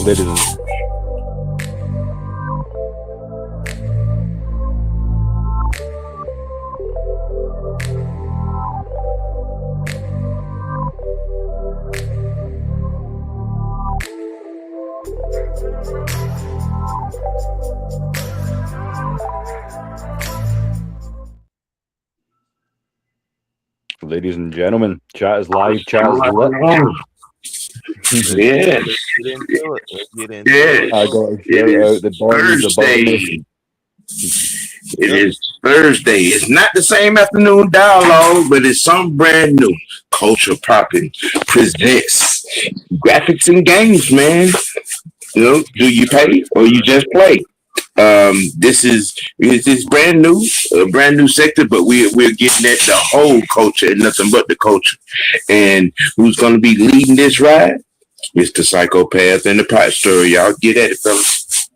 ladies and Ladies and gentlemen, chat is live, chat is lit. Yeah. Let's get into it. Let's get into Yeah. it. I got to It shout is out the boys above me. Thursday. It is Thursday. It's not the same afternoon dialogue, but it's something brand new. Culture Popping presents graphics and games, man. You know, do you pay or you just play? This is brand new, a brand new sector, but we're getting at the whole culture and nothing but the culture. And who's going to be leading this ride? Mr. Psychopath and the Pot Story. Y'all get at it, fellas.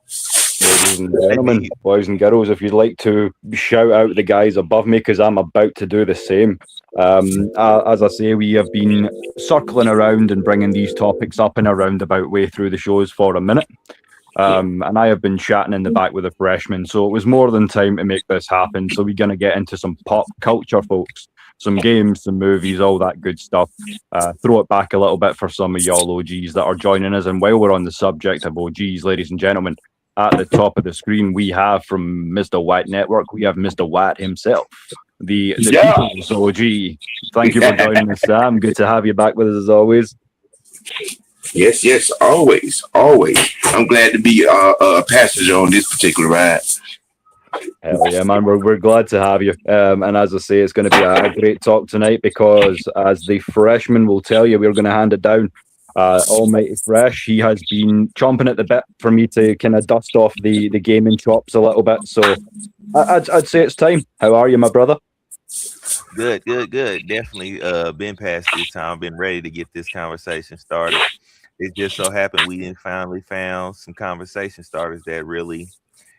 Ladies and gentlemen, boys and girls, if you'd like to shout out the guys above me, because I'm about to do the same. As I say, we have been circling around and bringing these topics up in a roundabout way through the shows for a minute. And I have been chatting in the back with the freshmen, so it was more than time to make this happen. So we're going to get into some pop culture, folks. Some games, some movies, all that good stuff. Throw it back a little bit for some of y'all OGs that are joining us. And while we're on the subject of OGs, ladies and gentlemen, at the top of the screen, we have from Mr. Watt Network, we have Mr. Watt himself, the people's OG. Thank you for joining us, Sam. Good to have you back with us as always. Yes, always. I'm glad to be a passenger on this particular ride. Hell yeah, man. We're glad to have you. And as I say, it's going to be a great talk tonight because, as the freshman will tell you, we're going to hand it down. Almighty Fresh, he has been chomping at the bit for me to kind of dust off the gaming chops a little bit. So I'd say it's time. How are you, my brother? Good. Definitely been past this time. Been ready to get this conversation started. It just so happened we finally found some conversation starters that really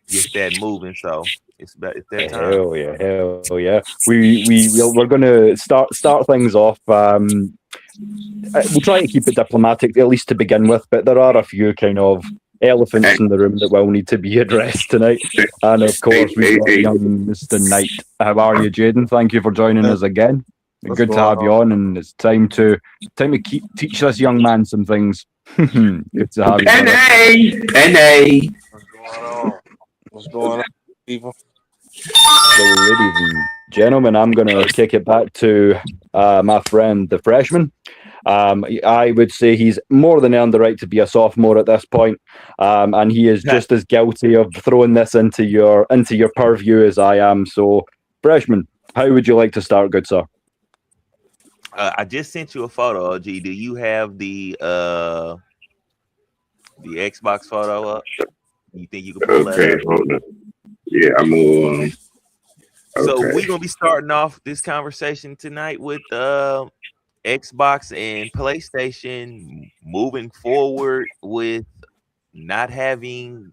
get that moving. So it's that time. Hell yeah. We're going to start things off. We'll try to keep it diplomatic, at least to begin with, but there are a few kind of elephants in the room that will need to be addressed tonight. And of course, we've got young Mr. Knight. How are you, Jaden? Thank you for joining us again. Good to have you on, and it's time to teach this young man some things. Good to have you. Penny. What's going on, people? So, ladies and gentlemen, I'm going to kick it back to my friend, the freshman. I would say he's more than earned the right to be a sophomore at this point, and he is just as guilty of throwing this into your purview as I am. So, freshman, how would you like to start, good sir? I just sent you a photo, OG. Do you have the Xbox photo up? You think you can pull that up? Hold on. Yeah, I'm on. So we're gonna be starting off this conversation tonight with Xbox and PlayStation moving forward with not having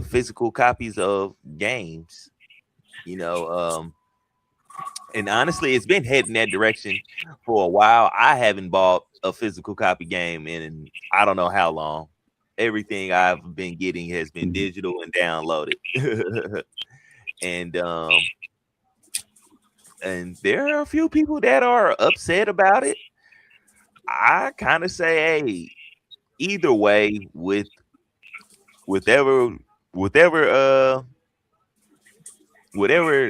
physical copies of games. You know, and honestly, it's been heading that direction for a while. I haven't bought a physical copy game in I don't know how long. Everything I've been getting has been digital and downloaded. And there are a few people that are upset about it. I kind of say, hey, either way, with whatever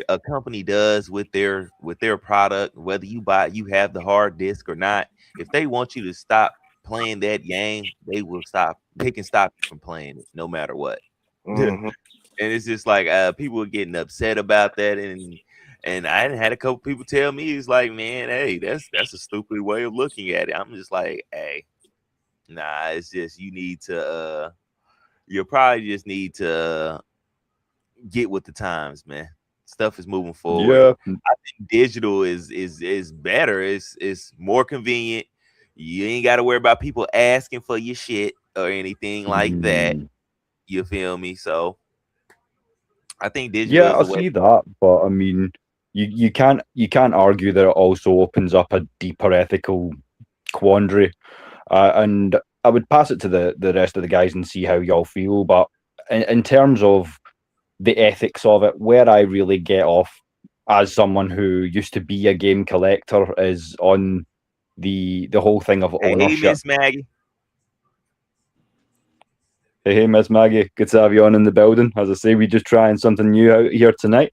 a company does with their product, whether you have the hard disk or not, if they want you to stop playing that game, they will stop. They can stop you from playing it, no matter what. Mm-hmm. And it's just like people are getting upset about that, and I had a couple people tell me, it's like, man, hey, that's a stupid way of looking at it. I'm just like, hey, nah, it's just you probably just need to get with the times, man. Stuff is moving forward. Yeah. I think digital is better. It's more convenient. You ain't got to worry about people asking for your shit or anything like that. You feel me? So I think digital. Yeah, I see that, but I mean, you can't argue that it also opens up a deeper ethical quandary, and I would pass it to the rest of the guys and see how y'all feel. But in terms of the ethics of it, where I really get off as someone who used to be a game collector is on the whole thing of ownership. Hey, Miss Maggie. Hey, Miss Maggie, good to have you on in the building. As I say, we're just trying something new out here tonight,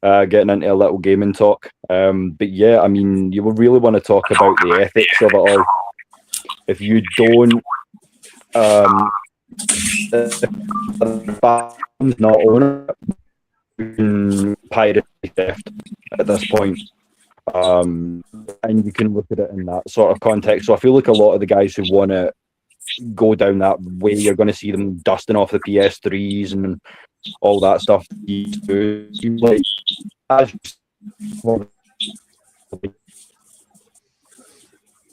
getting into a little gaming talk. But yeah, I mean, you would really want to talk about the ethics of it all. If you don't, not own it, piracy theft at this point. And you can look at it in that sort of context. So I feel like a lot of the guys who want to go down that way, you're going to see them dusting off the PS3s and all that stuff. Like,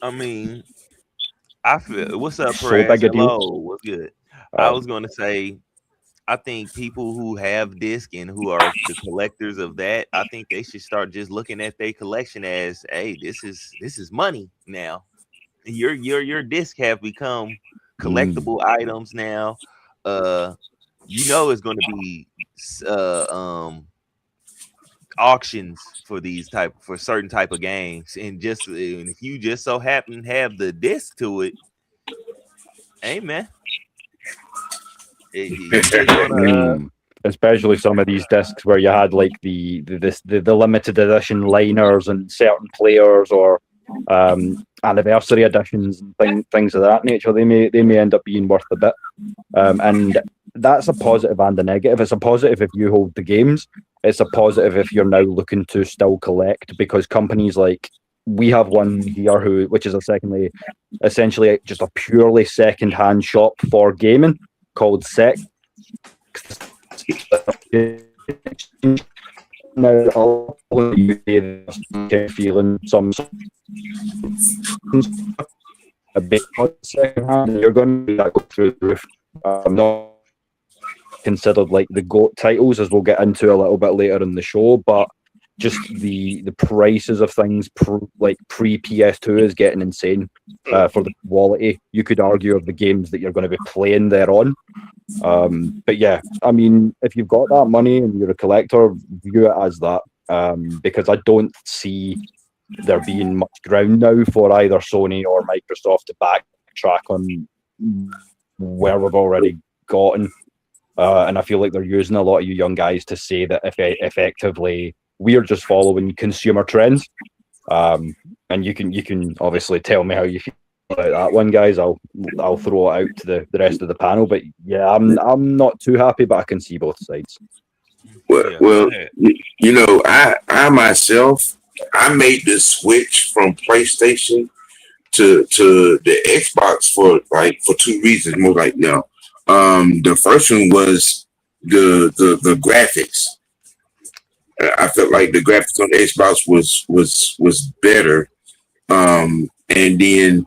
I mean, I feel. What's up, so Perez? big a deal. Hello, what's good? I was going to say, I think people who have disc and who are the collectors of that, I think they should start just looking at their collection as, hey, this is money now. Your disc have become collectible items now. You know it's going to be auctions for certain type of games, and if you just so happen to have the disc to it, hey man. Especially some of these discs where you had like the limited edition liners and certain players or anniversary editions and things of that nature, they may end up being worth a bit. And that's a positive and a negative. It's a positive if you hold the games. It's a positive if you're now looking to still collect, because companies like we have one here which is essentially just a purely second-hand shop for gaming called Sec. Now, feeling some a bit second-hand, you're going to go through the roof. Not considered like the GOAT titles, as we'll get into a little bit later in the show, but just the prices of things pre PS2 is getting insane for the quality, you could argue, of the games that you're going to be playing thereon. But yeah, I mean, if you've got that money and you're a collector, view it as that, because I don't see there being much ground now for either Sony or Microsoft to backtrack on where we've already gotten. And I feel like they're using a lot of you young guys to say that effectively we're just following consumer trends. And you can obviously tell me how you feel about that one, guys. I'll throw it out to the rest of the panel. But yeah, I'm not too happy, but I can see both sides. Well, you know, I myself, I made the switch from PlayStation to the Xbox for two reasons. More like now, the first one was the graphics. I felt like the graphics on the Xbox was better. And then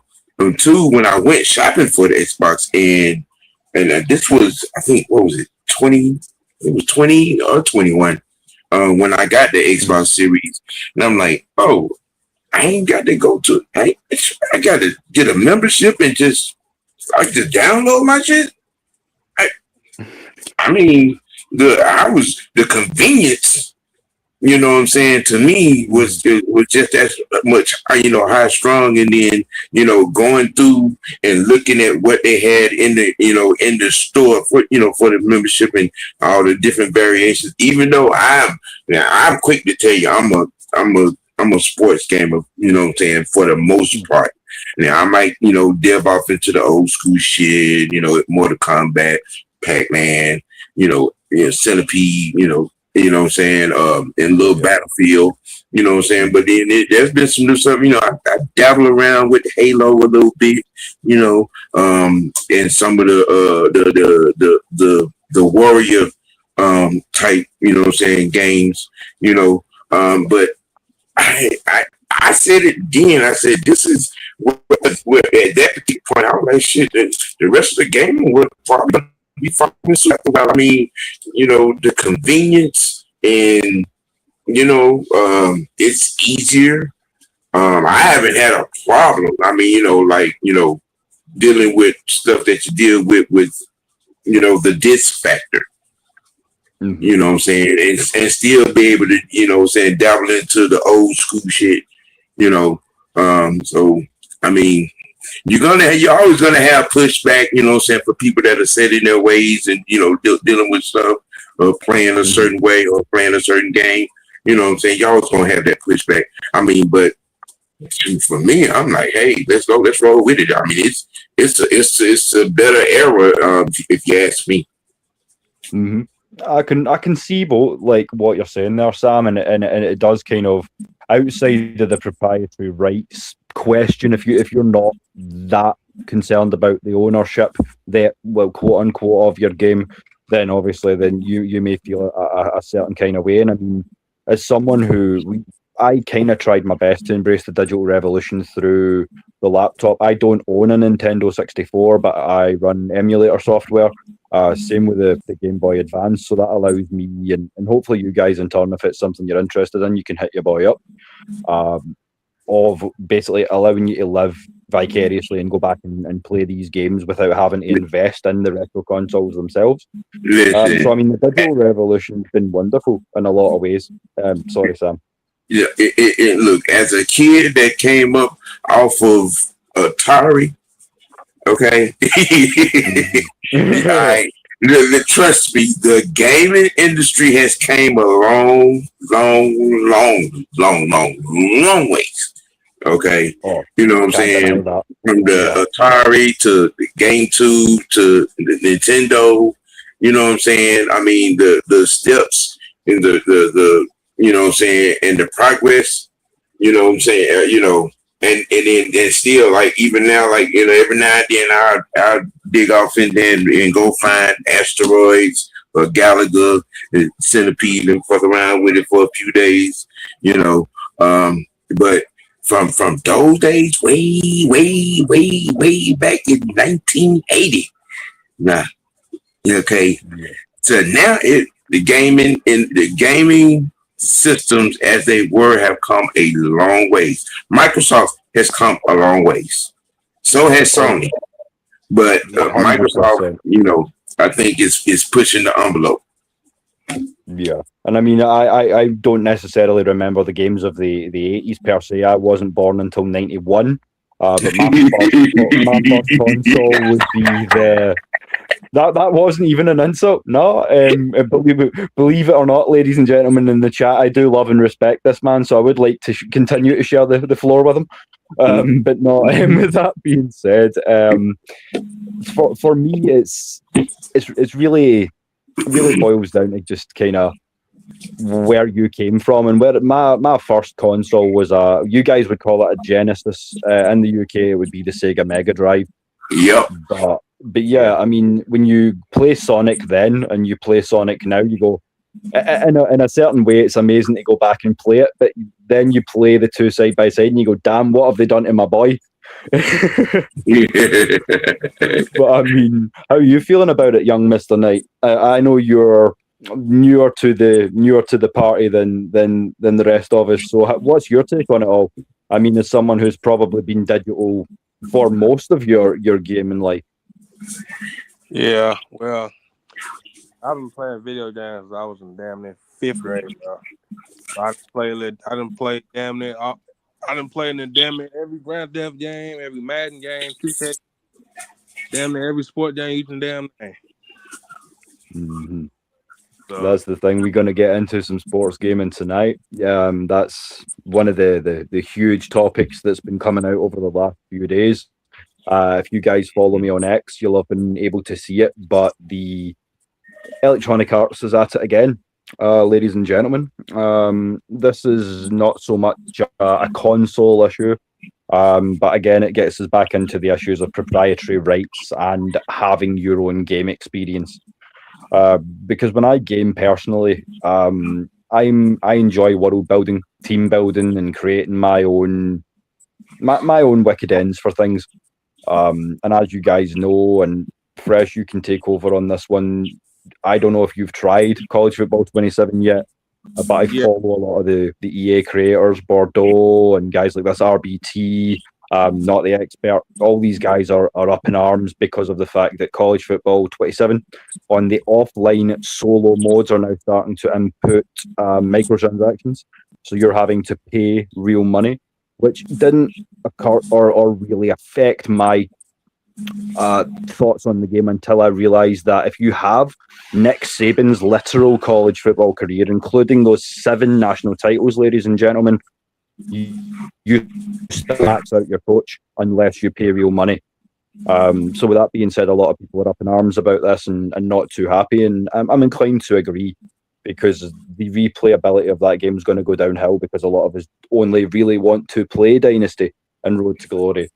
two, when I went shopping for the Xbox, and this was, I think, what was it, 20? It was 20 or 21 when I got the Xbox Series, and I'm like, oh, I ain't got to go to. I got to get a membership and just download my shit. I mean, the convenience. You know what I'm saying? To me, was just as much, high strung, and then going through and looking at what they had in the store for the membership and all the different variations. Even though I'm quick to tell you, I'm a sports gamer. You know what I'm saying, for the most part. Now I might delve off into the old school shit. Mortal Kombat, Pac-Man. Centipede. You know what I'm saying? In Little Battlefield, you know what I'm saying? But then there's been some new stuff, I dabble around with Halo a little bit, and some of the warrior type, games, but I said it then. I said this is where at that particular point I was like, shit, the rest of the game would probably be fucking about. I mean, the convenience and it's easier. I haven't had a problem. I mean, dealing with stuff that you deal with the disc factor. Mhm. You know what I'm saying? And still be able to, dabble into the old school shit, So I mean, you're always gonna have pushback, for people that are set in their ways and dealing with stuff or playing a certain way or playing a certain game. You know what I'm saying? Y'all always gonna have that pushback. I mean, but for me, I'm like, hey, let's roll with it. I mean, it's a better era, if you ask me. Mm-hmm. I can see both, like what you're saying there, Sam, and it does kind of, outside of the proprietary rights question, if you're not that concerned about the ownership, that, well, quote unquote, of your game, then obviously you may feel a certain kind of way. And I mean, as someone I kind of tried my best to embrace the digital revolution through the laptop. I don't own a Nintendo 64, but I run emulator software. Same with the Game Boy Advance, so that allows me and hopefully you guys in turn, if it's something you're interested in, you can hit your boy up. Of basically allowing you to live vicariously and go back and play these games without having to invest in the retro consoles themselves. So I mean, the digital revolution's been wonderful in a lot of ways. Sorry, Sam. Yeah, look, as a kid that came up off of Atari, okay, trust me, the gaming industry has came a long ways. Okay, you know what I'm saying? From the Atari to the Gamecube to the Nintendo, you know what I'm saying? I mean, the steps in the you know what I'm saying, and the progress, you know what I'm saying, and then still, like, even now, like, every now and then I'll dig off in there and go find asteroids or Galaga and Centipede and fuck around with it for a few days, but from those days, way back in 1980, nah, okay, so now the gaming systems as they were have come a long ways. Microsoft has come a long ways. So has Sony. But Microsoft, I think is pushing the envelope. Yeah. And I mean, I don't necessarily remember the games of the 80s per se. I wasn't born until 91. But my first console would be the... That wasn't even an insult. No, believe it or not, ladies and gentlemen in the chat, I do love and respect this man, so I would like to continue to share the floor with him. But no, with that being said, for me, it's really boils down to just kind of where you came from, and where my first console was you guys would call it a Genesis. In the UK, it would be the Sega Mega Drive. Yep. But yeah, I mean, when you play Sonic then and you play Sonic now, you go, in a certain way, it's amazing to go back and play it. But then you play the two side by side and you go, damn, what have they done to my boy? But I mean, how are you feeling about it, young Mr. Knight? I know you're newer to the party than the rest of us. So what's your take on it all? I mean, as someone who's probably been digital for most of your gaming life. Yeah, well, I've been playing video games since I was in damn near 5th grade, bro. So I didn't play damn near. I didn't play in the damn near every Grand Theft game, every Madden game, 2K, damn near every sport game, each and damn thing. Mm-hmm. So that's the thing. We're going to get into some sports gaming tonight. That's one of the huge topics that's been coming out over the last few days. If you guys follow me on X, you'll have been able to see it. But the Electronic Arts is at it again, ladies and gentlemen. This is not so much a console issue, but again, it gets us back into the issues of proprietary rights and having your own game experience. Because when I game personally, I enjoy world building, team building, and creating my own wicked ends for things. And as you guys know, and Fresh, you can take over on this one. I don't know if you've tried College Football 27 yet, but I follow a lot of the EA creators, Bordeaux and guys like this, RBT, not the expert. All these guys are up in arms because of the fact that College Football 27 on the offline solo modes are now starting to input microtransactions. So you're having to pay real money, which didn't occur or really affect my thoughts on the game until I realised that if you have Nick Saban's literal college football career, including those 7 national titles, ladies and gentlemen, you still max out your coach unless you pay real money. So with that being said, a lot of people are up in arms about this and not too happy, and I'm inclined to agree, because the replayability of that game is going to go downhill because a lot of us only really want to play Dynasty and Road to Glory.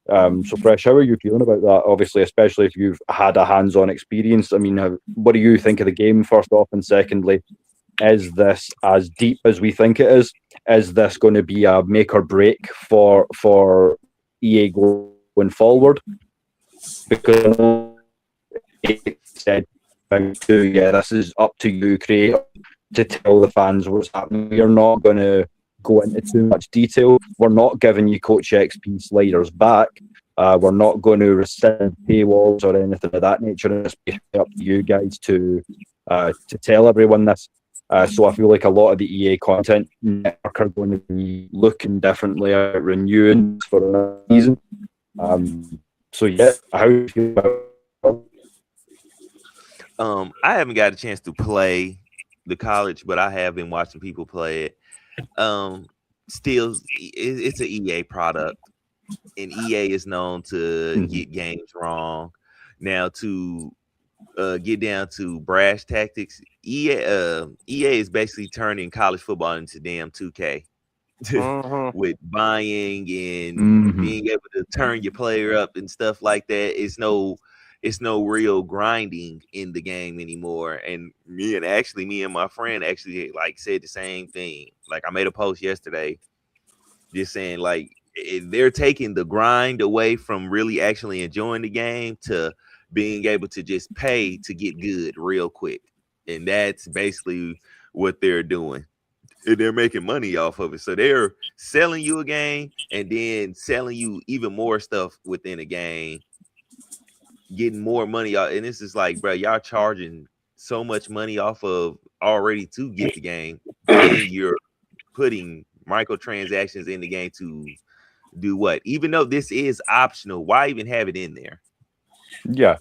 So Fresh, how are you feeling about that? Obviously, especially if you've had a hands-on experience. I mean, what do you think of the game, first off? And secondly, is this as deep as we think it is? Is this going to be a make or break for EA going forward? Because it said, yeah, this is up to you, creator, to tell the fans what's happening. We're not going to go into too much detail. We're not giving you Coach XP sliders back. We're not going to rescind paywalls or anything of that nature. It's up to you guys to tell everyone this. So I feel like a lot of the EA content network are going to be looking differently at renewing for another season. So yeah, how do you feel about it? I haven't got a chance to play the college, but I have been watching people play it. Still, it's an EA product, and EA is known to get games wrong. Now, to get down to brash tactics, EA is basically turning college football into damn 2K. With buying and being able to turn your player up and stuff like that. It's no real grinding in the game anymore. And me and my friend actually like said the same thing. Like, I made a post yesterday just saying, like, they're taking the grind away from really actually enjoying the game to being able to just pay to get good real quick. And that's basically what they're doing. They're making money off of it. So they're selling you a game and then selling you even more stuff within a game, getting more money out. And this is like, bro, y'all charging so much money off of already to get the game, and you're putting microtransactions in the game to do what? Even though this is optional, why even have it in there? Yeah.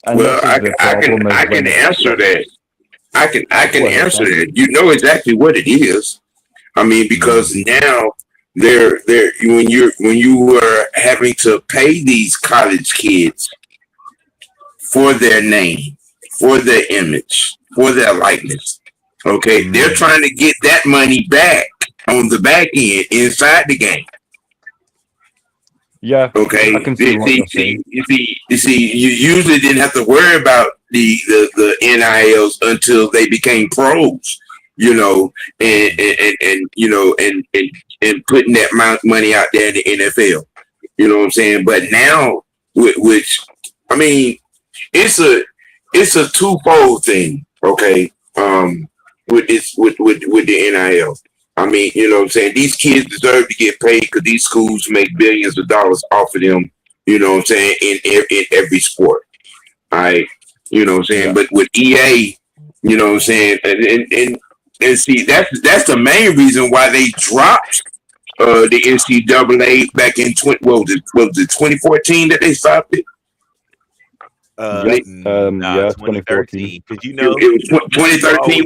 And well, I can answer that. I can answer that. You know exactly what it is. I mean, because now they're when you are having to pay these college kids for their name, for their image, for their likeness. Okay, they're trying to get that money back on the back end inside the game. Yeah. Okay. You see, you usually didn't have to worry about the NILs until they became pros, you know, and putting that money out there in the NFL. You know what I'm saying? But now, which I mean, it's a twofold thing. Okay. With the NIL. I mean, you know what I'm saying? These kids deserve to get paid because these schools make billions of dollars off of them, you know what I'm saying, in every sport. All right. You know what I'm saying? Yeah. But with EA, you know what I'm saying, and see, that's the main reason why they dropped the NCAA back in 2014 that they stopped it? 2013. Because you know, it was 2013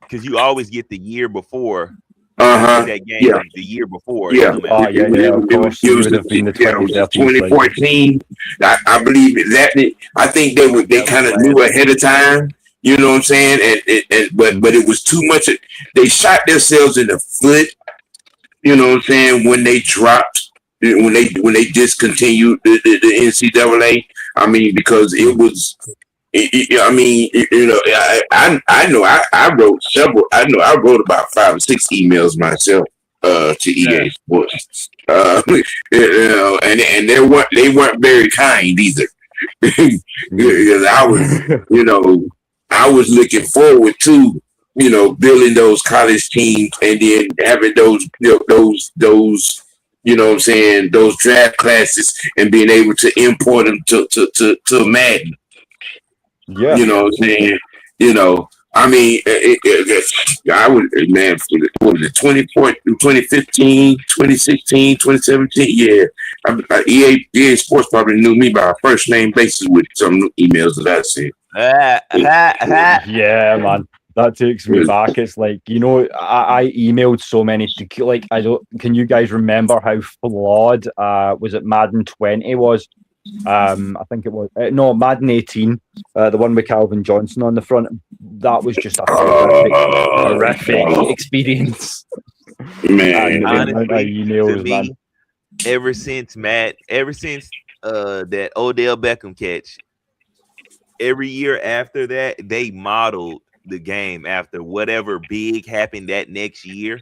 because you always get the year before. That game the year before. Yeah. It was 2014. I believe that. I think they kind of knew ahead of time. You know what I'm saying? But it was too much. They shot themselves in the foot. You know what I'm saying? When they dropped, when they discontinued the NCAA. I mean, because it was. I mean, you know, I know I wrote several. I know I wrote about 5 or 6 emails myself to EA Sports. You know, and they weren't very kind either. Because I was, you know, I was looking forward to, you know, building those college teams and then having those you know what I'm saying, those draft classes and being able to import them to Madden. Yeah. You know what I'm saying? You know, I mean, I would, man, what was it, 2015, 2016, 2017? Yeah. EA Sports probably knew me by a first name basis with some emails that I sent. Yeah, man. That takes me back. It's like, you know, I emailed so many to, like, I don't, can you guys remember how flawed was it Madden 20 was? I think it was no Madden 18, the one with Calvin Johnson on the front. That was just a horrific experience. Man, honestly, emails, to me, man. ever since that Odell Beckham catch, every year after that, they modeled the game after whatever big happened that next year.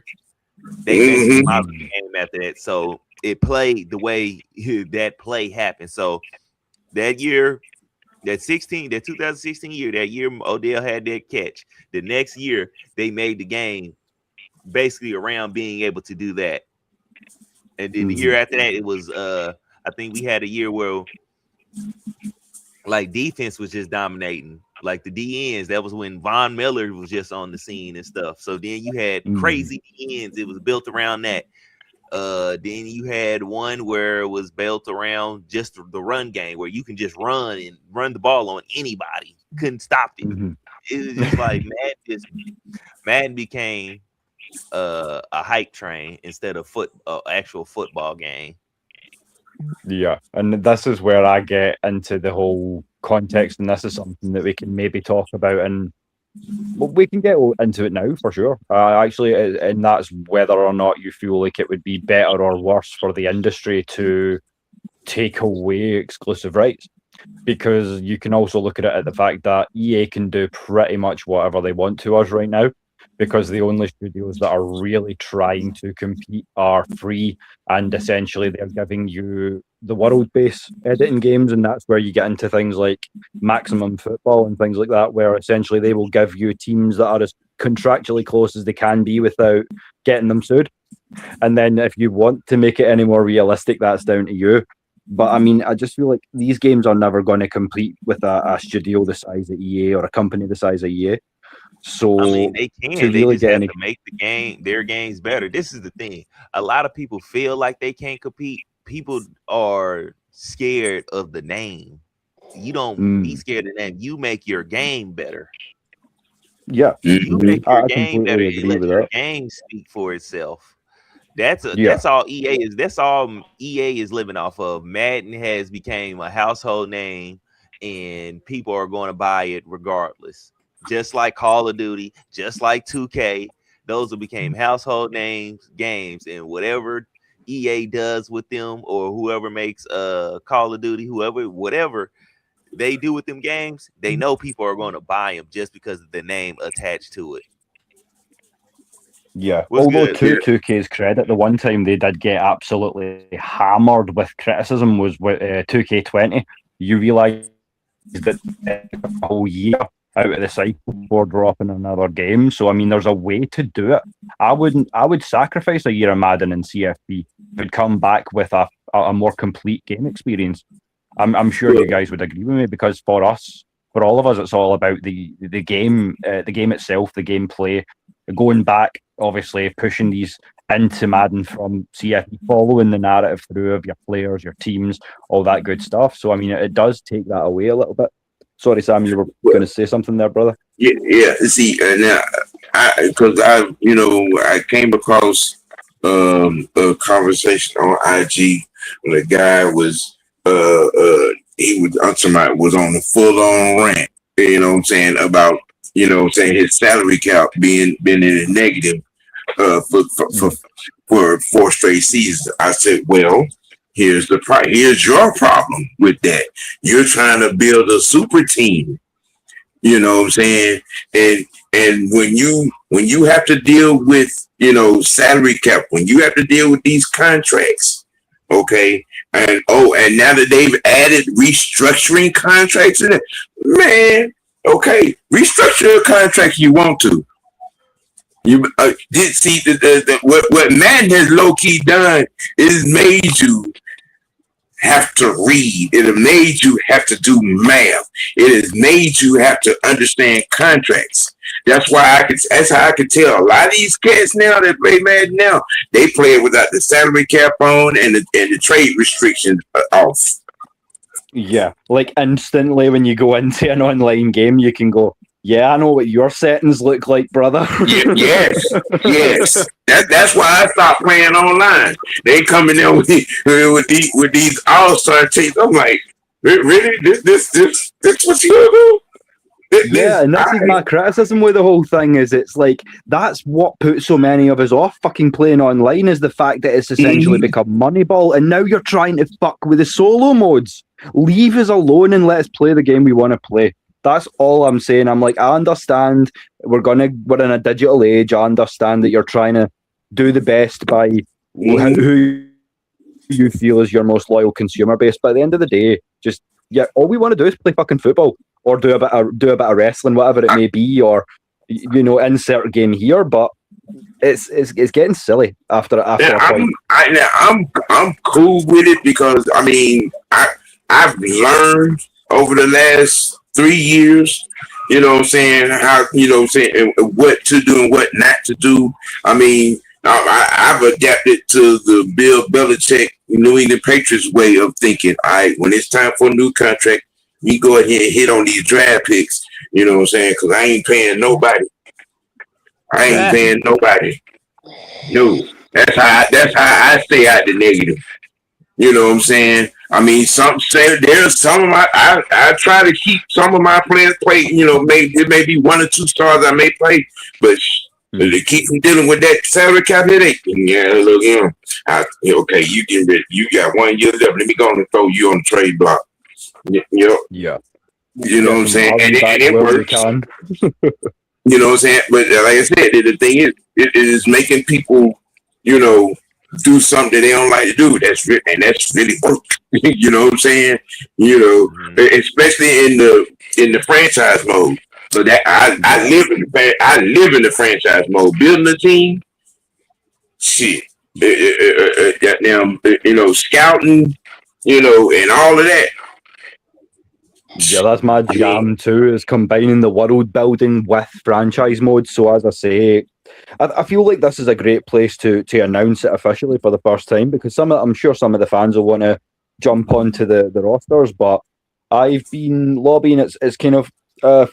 They basically modeled the game after that. So it played the way that play happened. So that year, that 2016 year, that year Odell had that catch. The next year, they made the game basically around being able to do that. And then the year after that, it was I think we had a year where like defense was just dominating, like the DNs. That was when Von Miller was just on the scene and stuff. So then you had crazy DNs. It was built around that. Then you had one where it was built around just the run game, where you can just run the ball on anybody. Couldn't stop it. It was just like Madden became a hype train instead of actual football game. Yeah, and this is where I get into the whole context, and this is something that we can maybe talk about, and we can get into it now for sure. Actually, and that's whether or not you feel like it would be better or worse for the industry to take away exclusive rights, because you can also look at the fact that EA can do pretty much whatever they want to us right now, because the only studios that are really trying to compete are free, and essentially they're giving you the world-based editing games, and that's where you get into things like Maximum Football and things like that, where essentially they will give you teams that are as contractually close as they can be without getting them sued. And then if you want to make it any more realistic, that's down to you. But I mean, I just feel like these games are never going to compete with a studio the size of EA or a company the size of EA. So I mean, they can. They really just have to make their games better. This is the thing. A lot of people feel like they can't compete. People are scared of the name. You don't be scared of the name. You make your game better. Yeah, you make your I game better. agree Let with your that. game speak for itself. That's all EA is. That's all EA is living off of. Madden has become a household name, and people are going to buy it regardless. Just like Call of Duty, just like 2K, those became household names, games, and whatever EA does with them, or whoever makes Call of Duty, whatever they do with them games, they know people are going to buy them just because of the name attached to it. Yeah, although to 2K's credit, the one time they did get absolutely hammered with criticism was with 2K20. You realise that a whole year out of the cycle before dropping another game. So I mean, there's a way to do it. I would sacrifice a year of Madden and CFP. Would come back with a more complete game experience. I'm sure you guys would agree with me, because for us, for all of us, it's all about the game itself, the gameplay. Going back, obviously, pushing these into Madden from CFP, following the narrative through of your players, your teams, all that good stuff. So I mean, it does take that away a little bit. Sorry, Sam, you were going to say something there, brother. Yeah. See, now, because I came across a conversation on IG when a guy was somebody was on a full on rant. You know what I'm saying, about his salary cap being in a negative for 4 straight seasons. I said, well, here's your problem with that. You're trying to build a super team. You know what I'm saying? And when you have to deal with, salary cap, when you have to deal with these contracts, okay, and now that they've added restructuring contracts in it, man, okay, restructure a contract you want to. You did see what Madden has low key done is made you have to read. It has made you have to do math. It has made you have to understand contracts. That's why that's how I can tell a lot of these cats now that play Madden now, they play it without the salary cap on and the trade restrictions off. Yeah, like instantly when you go into an online game, you can go, yeah, I know what your settings look like, brother. Yes. That's why I stopped playing online. They coming in with these all-star teams. I'm like, really? This what you do? Yeah, and this is my criticism with the whole thing is it's like that's what puts so many of us off fucking playing online is the fact that it's essentially become Moneyball, and now you're trying to fuck with the solo modes. Leave us alone and let us play the game we want to play. That's all I'm saying. I'm like, I understand we're in a digital age. I understand that you're trying to do the best by who you feel is your most loyal consumer base. But at the end of the day, all we want to do is play fucking football or do a bit of wrestling, whatever it may be, or insert a game here. But it's getting silly after a point. I'm cool with it because I mean I've learned over the last 3 years, what I'm saying, how what to do and what not to do. I mean, I've adapted to the Bill Belichick New England Patriots way of thinking. All right, when it's time for a new contract, we go ahead and hit on these draft picks. You know what I'm saying? Because I ain't paying nobody. No, that's how I stay out the negative. You know what I'm saying? I mean, there's some of my I try to keep some of my players play. It may be 1 or 2 stars I may play, but to keep from dealing with that salary cap headache. Yeah, look, okay, you got 1 year left. Let me go and throw you on the trade block. Yeah. You know what I'm saying? And it works. You know what I'm saying? But like I said, the thing is, it is making people, do something they don't like to do. That's really work. You know what I'm saying? Especially in the franchise mode. So that I live in the franchise mode. Building a team, shit. Scouting, and all of that. Yeah, that's my jam too, is combining the world building with franchise mode. So as I say, I feel like this is a great place to announce it officially for the first time, because I'm sure some of the fans will want to jump onto the rosters, but I've been lobbying. It's kind of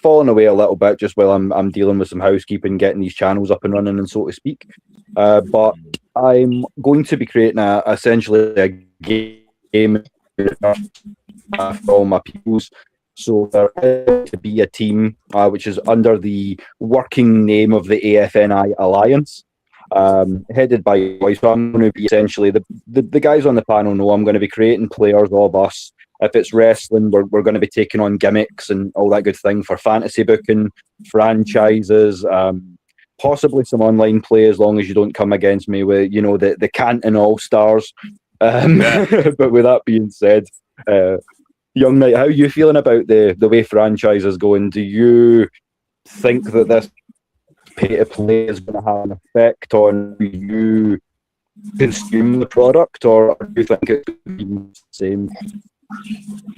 fallen away a little bit just while I'm dealing with some housekeeping, getting these channels up and running, and so to speak. But I'm going to be creating essentially a game for all my peoples. So there is to be a team which is under the working name of the AFNI Alliance, headed by boys. So I'm going to be essentially the guys on the panel know I'm going to be creating players of us. If it's wrestling, we're going to be taking on gimmicks and all that good thing for fantasy booking, franchises, possibly some online play as long as you don't come against me with the Canton All Stars. But with that being said, Young Knight, how are you feeling about the way franchise is going? Do you think that this pay to play is going to have an effect on you consume the product, or do you think it's the same?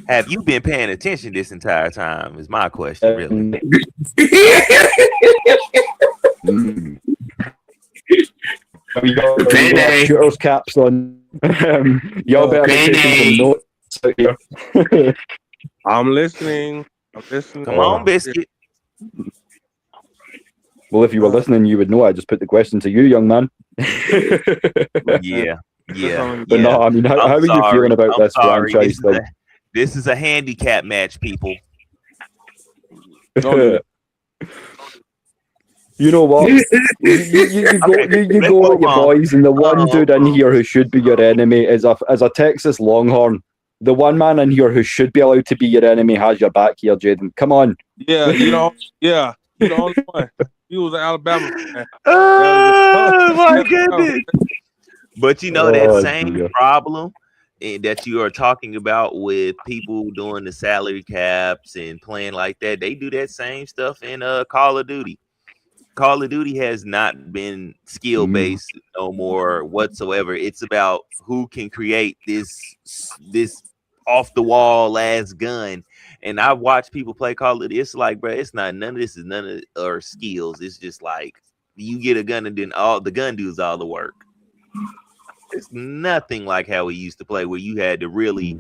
Have you been paying attention this entire time? Is my question really? We got shooters caps on. Y'all better be taking some notes out here. I'm listening. Come on, Biscuit. Well, if you were listening, you would know I just put the question to you, young man. Yeah. But no, I mean, how are you feeling about this franchise thing? This is a handicap match, people. You know what? You go with your boys, and the one dude in here who should be your enemy is a Texas Longhorn. The one man in here who should be allowed to be your enemy has your back here, Jaden. Come on. Yeah, you're the only one. He was an Alabama fan. Oh my goodness! But that same problem that you are talking about with people doing the salary caps and playing like that, they do that same stuff in Call of Duty. Call of Duty has not been skill based no more whatsoever. It's about who can create this off the wall ass gun. And I've watched people play Call of Duty. It's like, bro, it's not none of this is none of our skills. It's just like you get a gun and then all the gun does all the work. It's nothing like how we used to play, where you had to really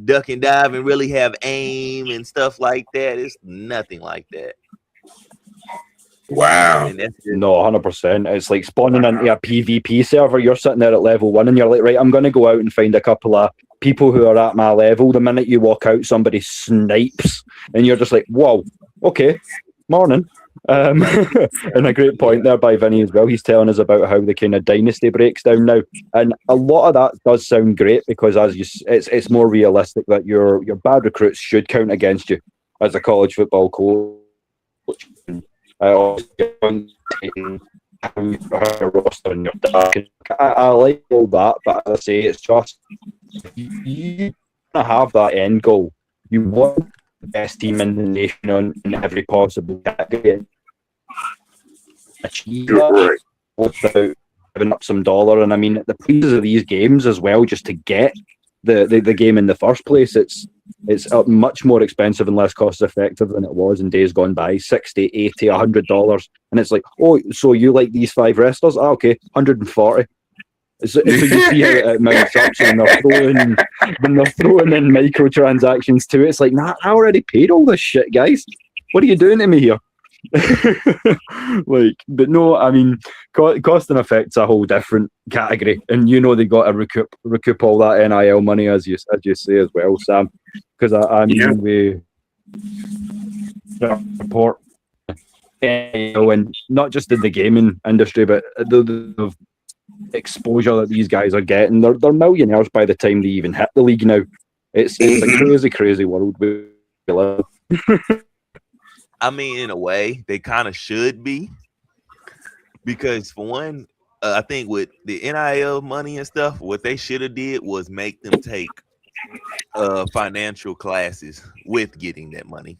duck and dive and really have aim and stuff like that. It's nothing like that. Wow. No, 100%. It's like spawning into a PvP server. You're sitting there at level 1 and you're like, right, I'm going to go out and find a couple of people who are at my level. The minute you walk out, somebody snipes and you're just like, whoa, okay, morning. And a great point there by Vinny as well. He's telling us about how the kind of dynasty breaks down now, and a lot of that does sound great because it's more realistic that your bad recruits should count against you as a college football coach. Roster and I like all that, but as I say, it's just you have that end goal. You want the best team in the nation in every possible category. Achieve that without giving up some dollar. And I mean, the prizes of these games as well, just to get the game in the first place, it's much more expensive and less cost effective than it was in days gone by. $60, $80, $100, and it's like, oh, so you like these 5 wrestlers? Ah, okay, $140. So you see how it mounts up. So when they're throwing in microtransactions to it, it's like, nah, I already paid all this shit, guys. What are you doing to me here? But no, I mean, cost and effect's a whole different category, and they got to recoup all that NIL money, as you say as well, Sam. Because I mean, we report NIL, and not just in the gaming industry, but the exposure that these guys are getting. They're millionaires by the time they even hit the league now. It's a crazy world we live. I mean, in a way, they kind of should be, because for one, I think with the NIL money and stuff, what they should have did was make them take financial classes with getting that money.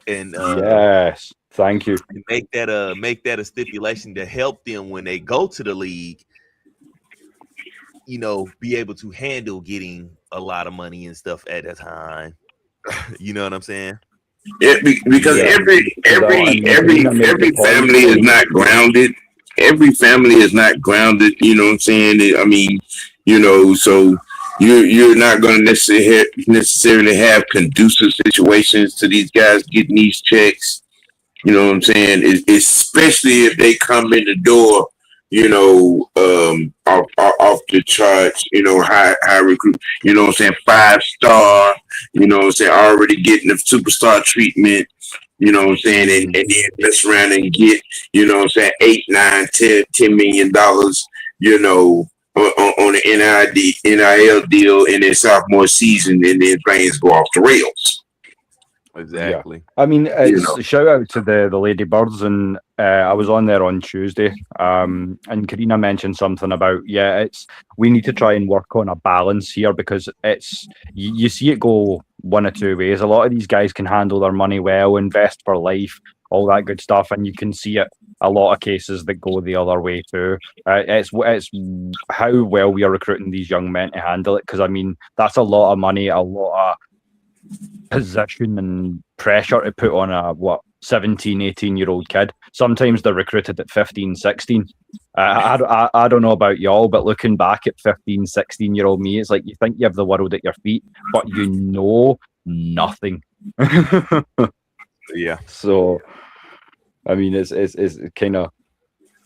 And yes, thank you. Make that a stipulation to help them when they go to the league. Be able to handle getting a lot of money and stuff at a time. You know what I'm saying? Because every family is not grounded. Every family is not grounded. You know what I'm saying? I mean, so you're not going to necessarily have conducive situations to these guys getting these checks. You know what I'm saying? Especially if they come in the door, off the charts, high recruit, 5-star, already getting the superstar treatment, and then mess around and get, $8, $9, $10 million, on the NIL deal in their sophomore season, and then things go off the rails. Exactly. Yeah. I mean, it's shout out to the Lady Birds, and I was on there on Tuesday, and Karina mentioned something about we need to try and work on a balance here, because you see it go one of two ways. A lot of these guys can handle their money well, invest for life, all that good stuff, and you can see it a lot of cases that go the other way too. It's how well we are recruiting these young men to handle it, because I mean, that's a lot of money, a lot of position and pressure to put on a 17, 18-year-old kid. Sometimes they're recruited at 15, 16. I don't know about y'all, but looking back at 15, 16-year-old me, it's like you think you have the world at your feet, but you know nothing. Yeah. So, I mean, it's kind of,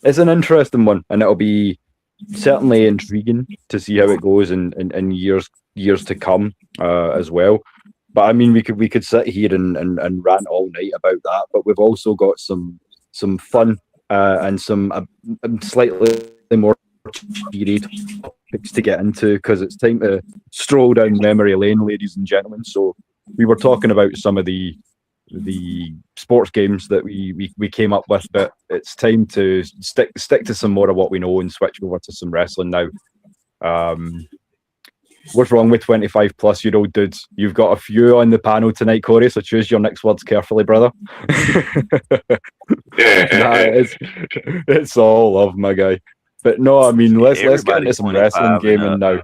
it's an interesting one, and it'll be certainly intriguing to see how it goes in years to come as well. But I mean, we could sit here and rant all night about that. But we've also got some fun and some slightly more cheery topics to get into, because it's time to stroll down memory lane, ladies and gentlemen. So we were talking about some of the sports games that we came up with, but it's time to stick to some more of what we know and switch over to some wrestling now. What's wrong with 25-plus-year-old dudes? You've got a few on the panel tonight, Corey, so choose your next words carefully, brother. It's all love, my guy. But no, I mean, let's get into some wrestling gaming now.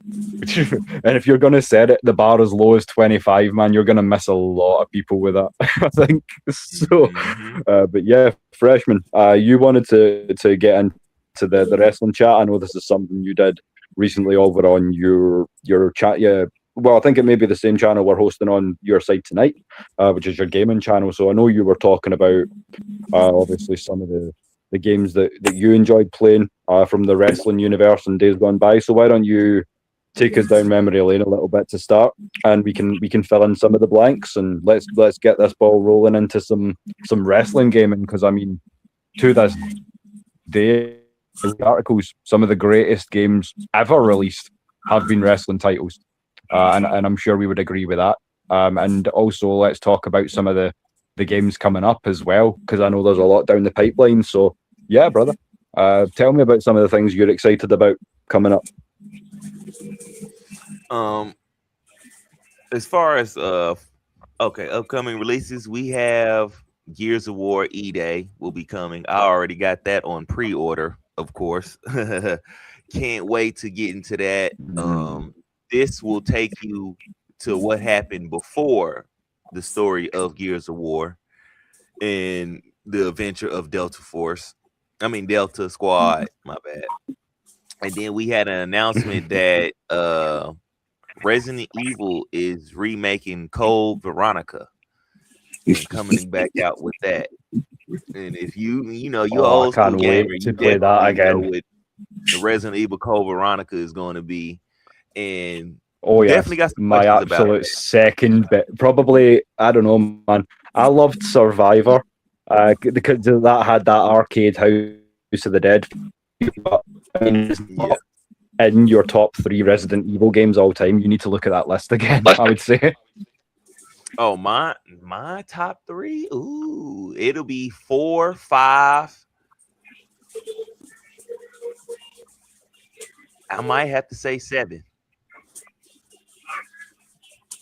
And if you're going to set it the bar as low as 25, man, you're going to miss a lot of people with that, I think. So, but yeah, Freshman, you wanted to get into the wrestling chat. I know this is something you did recently over on your chat. Yeah, well, I think it may be the same channel we're hosting on your side tonight, which is your gaming channel. So I know you were talking about obviously some of the games that you enjoyed playing from the wrestling universe in days gone by. So why don't you take us down memory lane a little bit to start, and we can fill in some of the blanks, and let's get this ball rolling into some wrestling gaming, because I mean, to this day, the articles, some of the greatest games ever released have been wrestling titles, and I'm sure we would agree with that. And also, let's talk about some of the games coming up as well, because I know there's a lot down the pipeline. So yeah, brother, tell me about some of the things you're excited about coming up. As far as upcoming releases, we have Gears of War E-Day will be coming. I already got that on pre-order, of course. Can't wait to get into that. This will take you to what happened before the story of Gears of War and the adventure of Delta Squad, my bad. And then we had an announcement that Resident Evil is remaking Code Veronica and coming back out with that. And if you old school gamer, to play that again. Know what the Resident Evil Code Veronica is going to be. And definitely got some my absolute second bit. Probably, I don't know, man. I loved Survivor because that had that arcade House of the Dead. But I mean, it's not in your top 3 Resident Evil games all time. You need to look at that list again, I would say. Oh, my top 3? Ooh, it'll be 4, 5. I might have to say 7.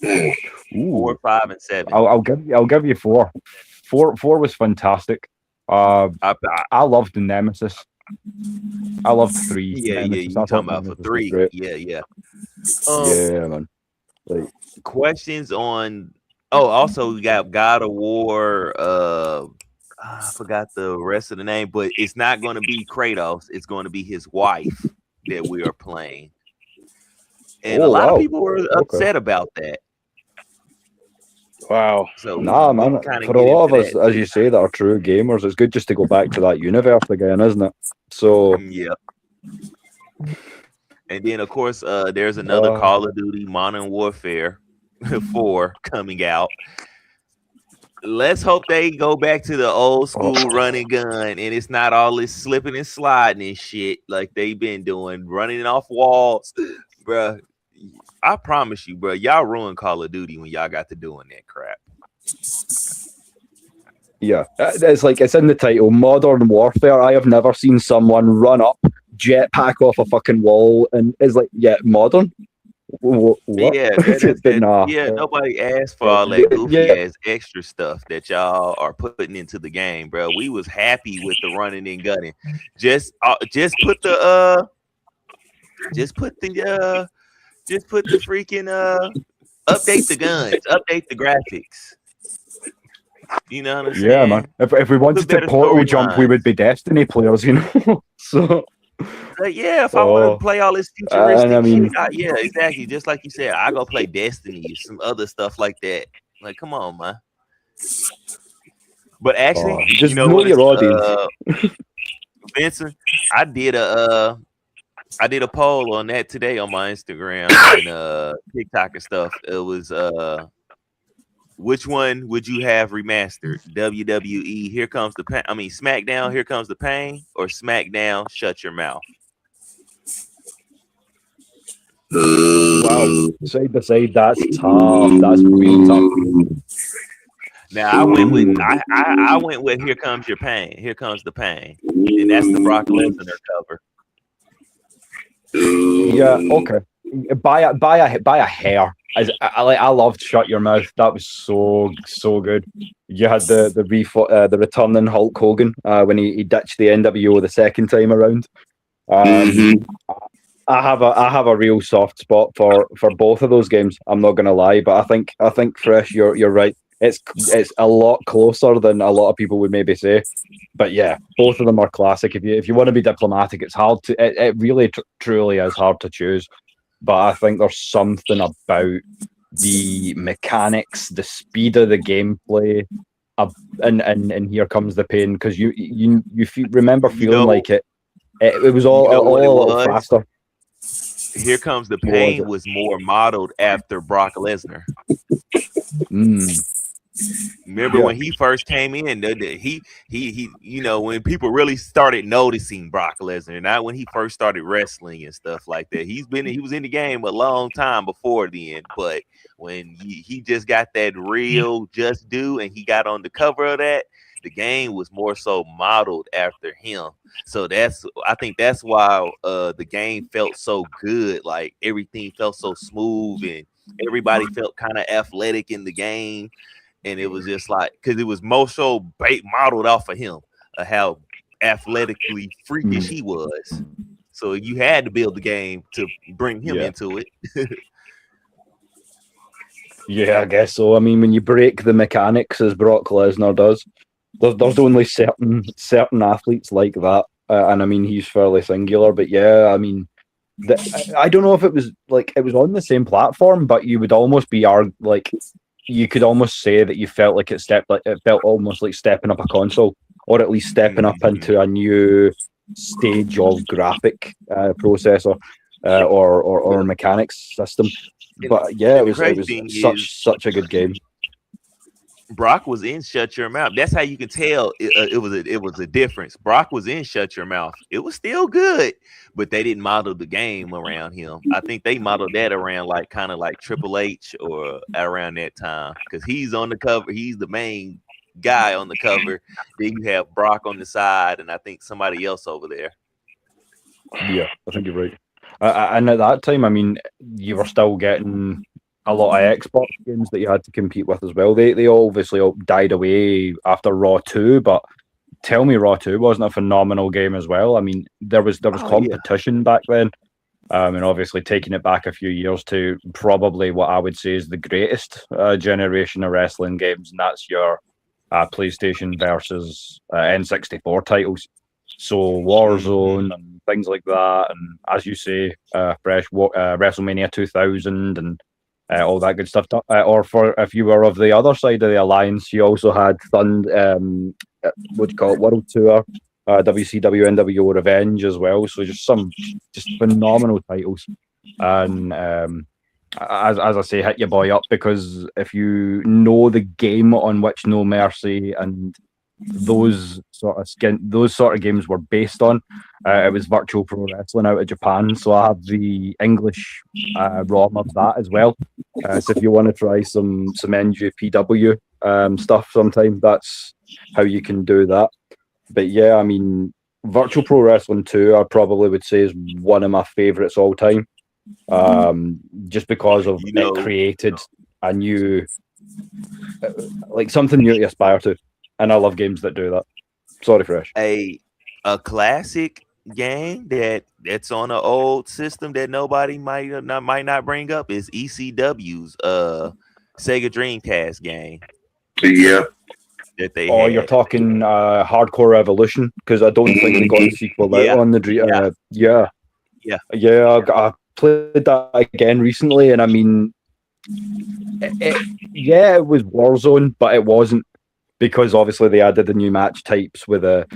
Ooh. 4, 5, and 7. I'll give you 4. 4 was fantastic. I loved the Nemesis. I loved 3. Yeah, you talking about for 3. Yeah. Yeah, man. Like, questions on. Oh, also we got God of War. I forgot the rest of the name, but it's not going to be Kratos. It's going to be his wife that we are playing, and a lot of people were upset about that. Wow. So nah, man. For a lot of us, as you say, that are true gamers, it's good just to go back to that universe again, isn't it? So yeah. And then, of course, there's another Call of Duty Modern Warfare 4 coming out. Let's hope they go back to the old school running gun, and it's not all this slipping and sliding and shit like they've been doing, running off walls, bruh. I promise you, bro, y'all ruined Call of Duty when y'all got to doing that crap. Yeah, it's like it's in the title, Modern Warfare. I have never seen someone run up, jetpack off a fucking wall, and it's like, yeah, modern. What? Yeah, nobody asked for all that goofy ass extra stuff that y'all are putting into the game, bro. We was happy with the running and gunning. Just put the freaking update the guns, update the graphics. You know what I'm saying? Yeah, man. If we wanted to portal jump, we would be Destiny players, you know. So yeah, if I want to play all this futuristic shit, yeah, exactly. Just like you said, I go play Destiny, some other stuff like that. Like, come on, man. But actually, just know your audience. Vincent, I did a poll on that today on my Instagram and TikTok and stuff. It was which one would you have remastered? WWE Here Comes the Pain. I mean SmackDown Here Comes the Pain, or SmackDown Shut Your Mouth? Wow. Side by side, that's tough. That's really tough. Now I went with Here Comes Your Pain. Here Comes the Pain. And that's the Brock Lesnar cover. Yeah, okay. by a hair. I loved Shut Your Mouth. That was so good. You had the returning Hulk Hogan when he ditched the NWO the second time around. Mm-hmm. I have a real soft spot for both of those games. I'm not gonna lie, but I think Fresh, you're right. It's a lot closer than a lot of people would maybe say. But yeah, both of them are classic. If you want to be diplomatic, it's hard to. It really truly is hard to choose. But I think there's something about the mechanics, the speed of the gameplay, and here comes the pain, because you remember feeling like it was all a little faster. Here Comes the Pain was more modeled after Brock Lesnar. Remember when he first came in, he when people really started noticing Brock Lesnar, not when he first started wrestling and stuff like that. He was in the game a long time before then, but when he just got that real just do and he got on the cover of that, the game was more so modeled after him. So I think that's why the game felt so good. Like everything felt so smooth and everybody felt kind of athletic in the game. And it was just like, because it was more so modeled off of him, how athletically freakish he was. So you had to build the game to bring him into it. Yeah, I guess so. I mean, when you break the mechanics as Brock Lesnar does, there's only certain athletes like that, and I mean he's fairly singular. But yeah, I mean, I don't know if it was on the same platform, but you would almost be you could almost say that you felt like it felt almost like stepping up a console, or at least stepping up into a new stage of graphic processor or mechanics system. But yeah, it was such a good game. Brock was in Shut Your Mouth. That's how you can tell it was a difference. Brock was in Shut Your Mouth. It was still good, but they didn't model the game around him. I think they modeled that around kind of like Triple H or around that time, because he's on the cover. He's the main guy on the cover. Then you have Brock on the side, and I think somebody else over there. Yeah, I think you're right. And at that time, I mean, you were still getting a lot of Xbox games that you had to compete with as well. They obviously all died away after Raw 2, but tell me Raw 2 wasn't a phenomenal game as well. I mean, there was competition back then. And obviously taking it back a few years to probably what I would say is the greatest generation of wrestling games, and that's your PlayStation versus N64 titles. So Warzone and things like that, and as you say, WrestleMania 2000 and all that good stuff. Or for if you were of the other side of the alliance, you also had what do you call it, World Tour, WCW NWO Revenge as well. So just phenomenal titles. And as I say, hit your boy up, because if you know the game on which No Mercy and those sort of games were based on, it was Virtual Pro Wrestling out of Japan. So I have the English ROM of that as well. So if you want to try some NJPW stuff sometime, that's how you can do that. But yeah, I mean, Virtual Pro Wrestling 2, I probably would say is one of my favorites all time. Just because of it created a new, something new to aspire to. And I love games that do that. Sorry, Fresh. A classic game that's on an old system that nobody might not bring up is ECW's Sega Dreamcast game. Yeah. That they had. You're talking Hardcore Evolution, because I don't think they got a sequel out on the Dream. Yeah. I played that again recently, and I mean, it was Warzone, but it wasn't, because obviously they added the new match types with the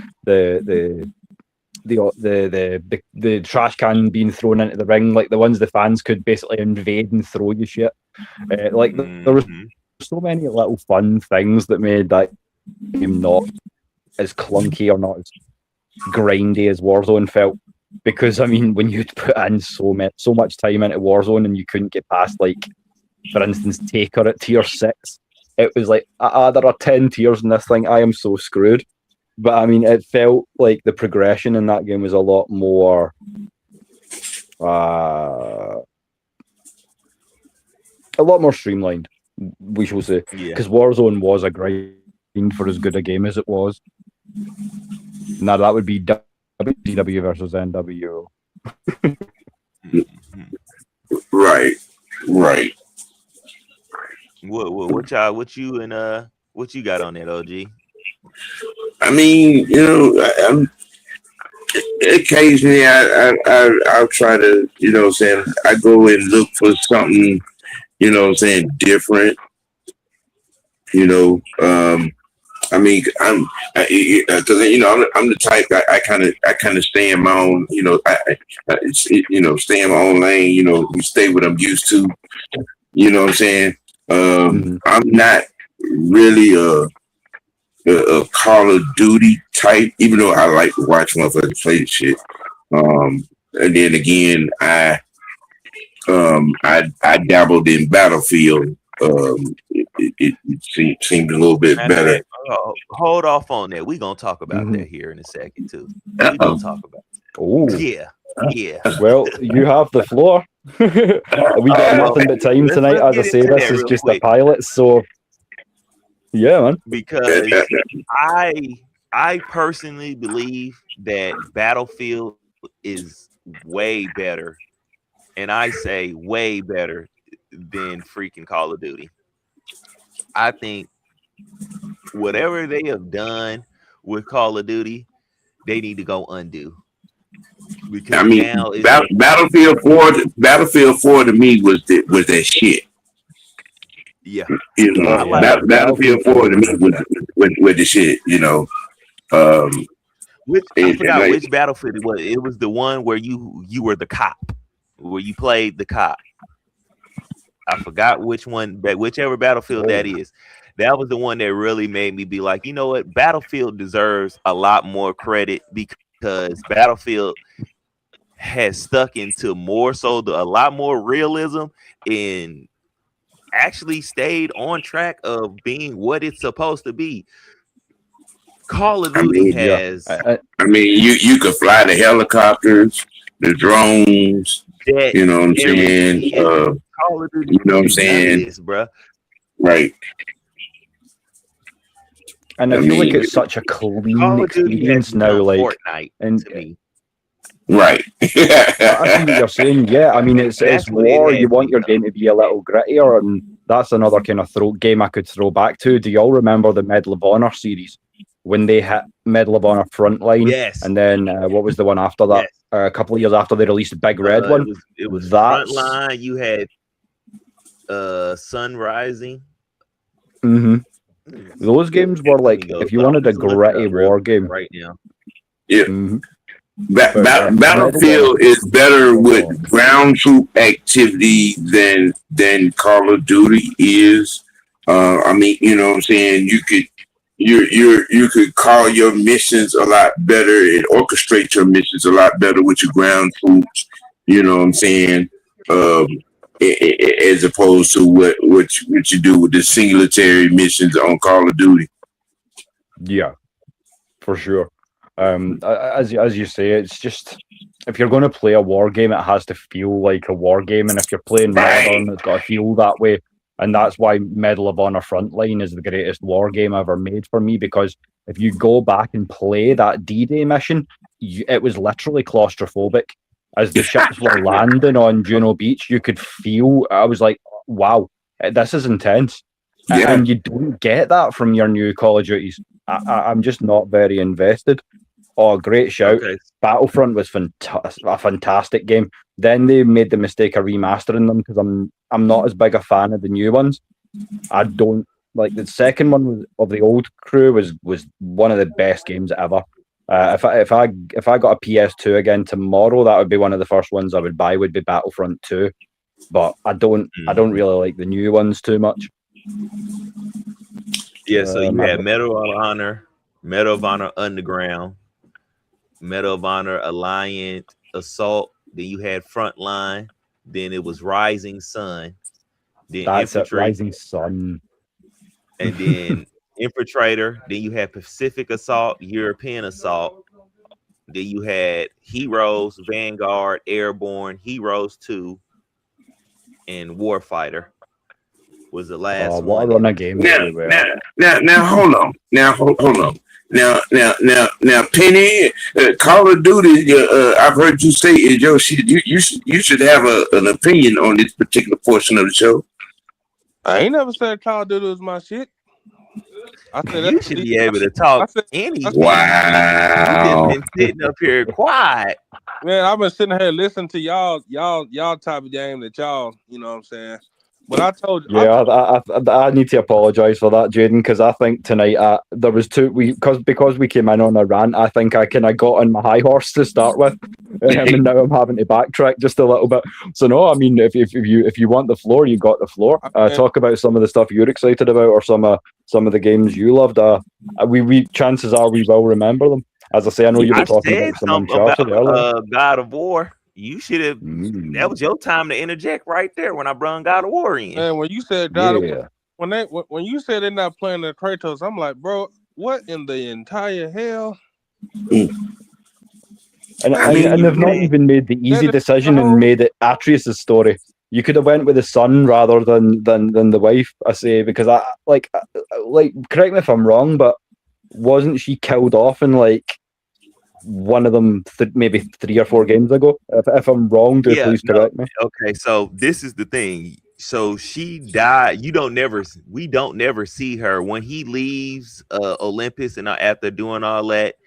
trash can being thrown into the ring, like the ones the fans could basically invade and throw you shit. There was so many little fun things that made that game not as clunky or not as grindy as Warzone felt. Because I mean, when you'd put in so much time into Warzone and you couldn't get past, like, for instance, Taker at tier 6, it was like, there are 10 tiers in this thing, I am so screwed. But I mean, it felt like the progression in that game was a lot more a lot more streamlined, we shall say. Yeah. Because Warzone was a grind for as good a game as it was. Now that would be WCW versus NWO. Right. What you got on that, OG? I mean, I'm occasionally I'll try to, I go and look for something, different. I mean, I'm the type I kind of stay in my own, stay in my own lane. We stay what I'm used to. You know what I'm saying? I'm not really a Call of Duty type, even though I like to watch motherfuckers play this shit. And then again, I dabbled in Battlefield. It seemed a little bit better. Hold off on that. We're gonna talk about that here in a second too. We're gonna talk about that. Oh yeah. Well, you have the floor. We got nothing but time tonight. As I say, this is just a pilot, so yeah, man. Because I personally believe that Battlefield is way better, and I say way better than freaking Call of Duty. I think whatever they have done with Call of Duty, they need to go undo. Because I mean, now Battlefield 4 to me was that shit. Yeah. Battlefield 4 to me was the shit, I forgot which Battlefield it was. It was the one where you were the cop, where you played the cop. I forgot which one, but whichever Battlefield that is, that was the one that really made me be like, you know what, Battlefield deserves a lot more credit because Battlefield has stuck into a lot more realism and actually stayed on track of being what it's supposed to be. Call of Duty has. I mean, you could fly the helicopters, the drones. You know what I'm saying? Call of Duty, you know what I'm saying, bro? Right. And I feel like it's such a clean experience now, like Fortnite and to me. Right. I see what you're saying. Yeah, I mean it's war. You want your game to be a little grittier, and that's another kind of game I could throw back to. Do you all remember the Medal of Honor series when they hit Medal of Honor Frontline? Yes. And then what was the one after that? Yes. A couple of years after they released the Big Red one. It was Frontline. You had Sun Rising. Mm-hmm. Those games were like, if you wanted a gritty war game right now. Yeah. Mm-hmm. Battlefield is better with ground troop activity than Call of Duty is. I mean, you know what I'm saying? You could call your missions a lot better and orchestrate your missions a lot better with your ground troops. You know what I'm saying? As opposed to what you do with the singletary missions on Call of Duty. Yeah, for sure. As you say, it's just if you're going to play a war game, it has to feel like a war game, and if you're playing modern, it's got to feel that way. And that's why Medal of Honor Frontline is the greatest war game ever made for me, because if you go back and play that D-Day mission, it was literally claustrophobic. As the ships were landing on Juno Beach, you could feel, I was like, wow, this is intense. Yeah. And you don't get that from your new Call of Duties. I'm just not very invested. Oh, great shout. Okay. Battlefront was a fantastic game. Then they made the mistake of remastering them because I'm not as big a fan of the new ones. I don't like the second one of the old crew was one of the best games ever. If I got a PS2 again tomorrow, that would be one of the first ones I would buy. Would be Battlefront 2, but I don't really like the new ones too much. Yeah, so you had Medal of Honor Underground, Medal of Honor Alliant Assault. Then you had Frontline. Then it was Rising Sun. Then That's Infantry. Rising Sun. And then Infiltrator. Then you had Pacific Assault, European Assault. Then you had Heroes, Vanguard, Airborne, Heroes 2, and Warfighter. was the last what a one. run of games Now, we were. now, hold on. Hold on. Now, Penny, Call of Duty. I've heard you say is your shit. You should have an opinion on this particular portion of the show. I ain't never said Call of Duty was my shit. I said You should be able to talk anything. Wow. You just been sitting up here quiet. Man, I've been sitting here listening to y'all type of game that y'all, you know what I'm saying. But I told you, I need to apologise for that, Jaden, because I think tonight there was because we came in on a rant. I think I kind of got on my high horse to start with, and now I'm having to backtrack just a little bit. So no, I mean, if you want the floor, you got the floor. Talk about some of the stuff you're excited about, or some of the games you loved. We chances are we will remember them. As I say, I know you were talking about some Uncharted earlier. God of War. You should have. That was your time to interject right there when I brought God of War in. And when you said God of War, when you said they're not playing the Kratos, I'm like, bro, what in the entire hell? And they've not even made the easy decision and made it Atreus' story. You could have went with the son rather than the wife. I say, because I like correct me if I'm wrong, but wasn't she killed off in like one of them maybe 3 or 4 games ago? If I'm wrong, please correct me. Okay, so this is the thing. So she died. We don't never see her when he leaves Olympus, and after doing all that,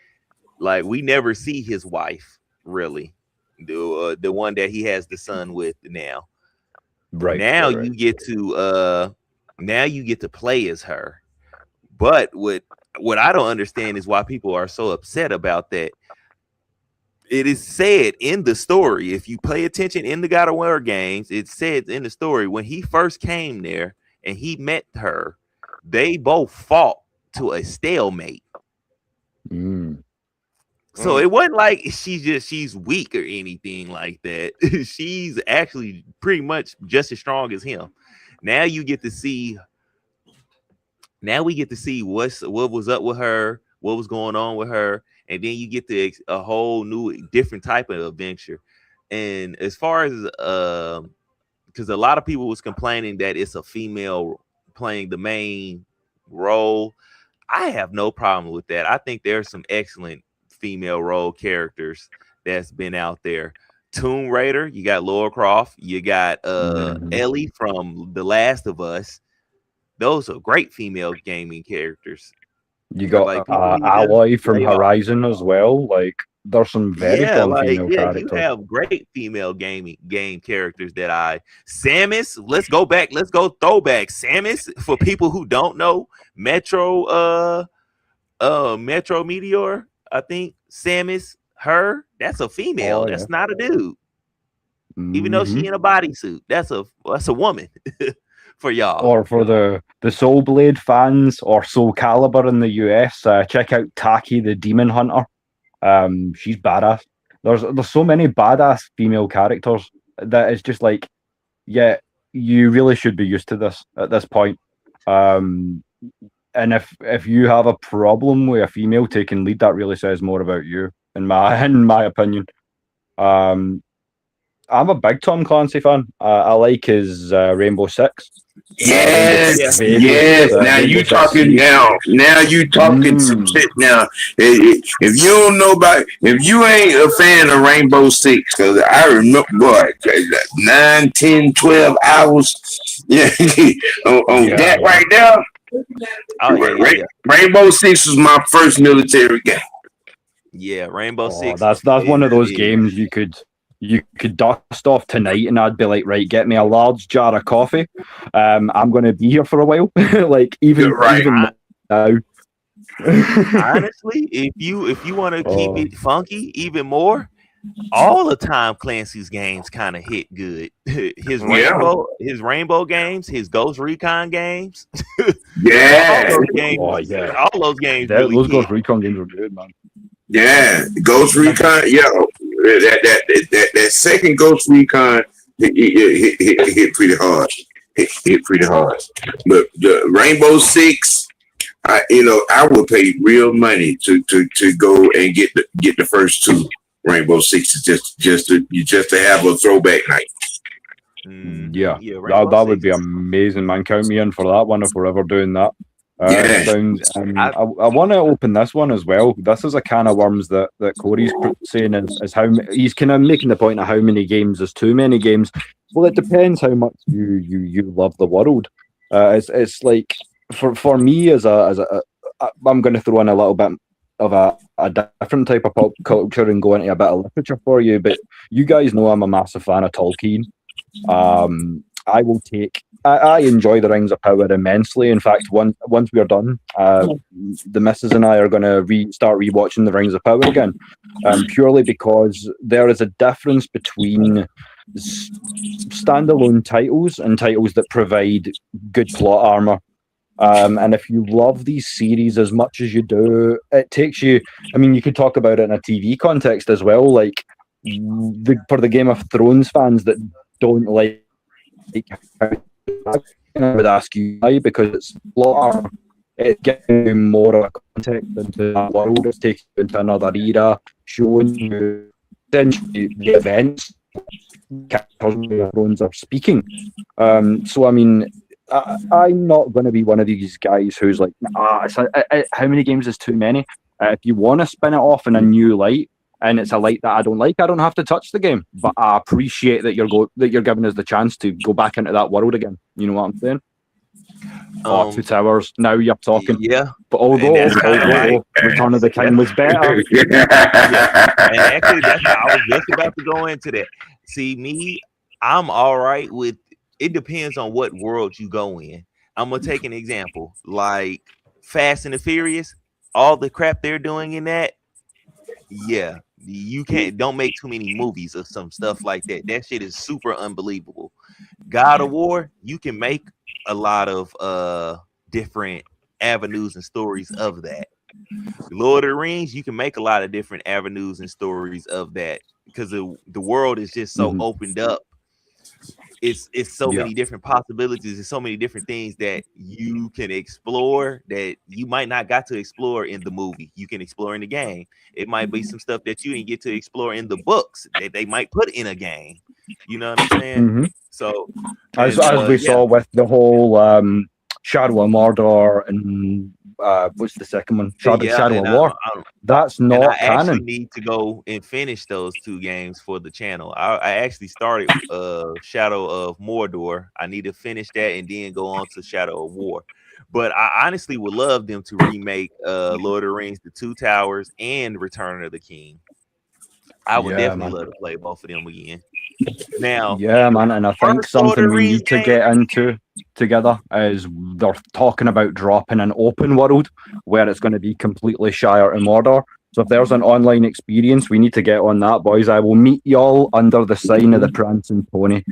like we never see his wife really, the one that he has the son with now. Right now, right. you get to play as her. But what I don't understand is why people are so upset about that. It is said in the story, if you pay attention in the God of War games, it says in the story when he first came there and he met her, they both fought to a stalemate. So it wasn't like she's weak or anything like that. She's actually pretty much just as strong as him. Now we get to see what was up with her, what was going on with her, and then you get to a whole new different type of adventure. And as far as because a lot of people was complaining that it's a female playing the main role, I have no problem with that. I think there's some excellent female role characters that's been out there. Tomb Raider, you got Lara Croft, you got Ellie from The Last of Us. Those are great female gaming characters. You got Aloy from Horizon as well. Like there's some very strong female characters. You have great female game characters Samus, let's go throwback. Samus, for people who don't know, Metro Meteor, I think Samus, that's a female. That's not a dude. Even though she in a bodysuit, that's a woman. For y'all, or for the Soul Blade fans or Soul Calibur in the US, check out Taki the Demon Hunter. She's badass. There's so many badass female characters that it's just like, yeah, you really should be used to this at this point. And if you have a problem with a female taking lead, that really says more about you, in my opinion. I'm a big Tom Clancy fan. I like his Rainbow Six. Yes. Now you talking some shit. Now, if you don't know if you ain't a fan of Rainbow Six, because I remember 9, 10, 12 hours, that right there. Rainbow Six was my first military game. Yeah, Rainbow Six. That's one of those games you could dust off tonight, and I'd be like, right, get me a large jar of coffee. I'm going to be here for a while. Like even now. Honestly, if you want to keep it funky even more, all the time Clancy's games kind of hit good. His Rainbow games, his Ghost Recon games. Yeah. All those games. Those Ghost Recon games were good, man. Yeah, Ghost Recon. That second Ghost Recon hit pretty hard. Hit pretty hard. But the Rainbow Six, I would pay real money to go and get the first 2 Rainbow Sixes just to have a throwback night. Yeah, yeah, Rainbow that would be Six. amazing, man. Count me in for that one if we're ever doing that. Yeah. Sounds. I- I want to open this one as well. This is a can of worms that Corey's saying is how he's kind of making the point of how many games is too many games. Well, it depends how much you love the world. It's like for me as I'm going to throw in a little bit of a different type of pop culture and go into a bit of literature for you. But you guys know I'm a massive fan of Tolkien. I will take. I enjoy the Rings of Power immensely. In fact, once we're done, the missus and I are going to start rewatching the Rings of Power again, purely because there is a difference between standalone titles and titles that provide good plot armor. And if you love these series as much as you do, it takes you. I mean, you could talk about it in a TV context as well. Like for the Game of Thrones fans that don't like, I would ask you why, because it's plot. It's giving you more of a context into that world. It's taking you into another era, showing you essentially the events characters Thrones are speaking. So I mean, I'm not going to be one of these guys who's like, how many games is too many? If you want to spin it off in a new light, and it's a light that I don't like, I don't have to touch the game. But I appreciate that you're giving us the chance to go back into that world again. You know what I'm saying? 2 Towers. Now you're talking. Yeah. But Return of the King was better. Yeah. And actually, I was just about to go into that. See, me, I'm all right with. It depends on what world you go in. I'm gonna take an example, like Fast and the Furious. All the crap they're doing in that. Yeah, you don't make too many movies of some stuff like that. That shit is super unbelievable. God of War, you can make a lot of different avenues and stories of that. Lord of the Rings, you can make a lot of different avenues and stories of that because the world is just so opened up. It's so many different possibilities and so many different things that you can explore that you might not got to explore in the movie. You can explore in the game. It might be some stuff that you didn't get to explore in the books that they might put in a game. You know what I'm saying? So as we saw with the whole Shadow of Mordor and what's the second one? Shadow of War. That's not canon. I actually need to go and finish those 2 games for the channel. I actually started Shadow of Mordor. I need to finish that and then go on to Shadow of War. But I honestly would love them to remake Lord of the Rings, The 2 Towers, and Return of the King. I would definitely love to play both of them again. Now, yeah, man, and I think something we need to get into together is they're talking about dropping an open world where it's going to be completely Shire and Mordor. So if there's an online experience, we need to get on that, boys. I will meet y'all under the sign of the Prancing Pony.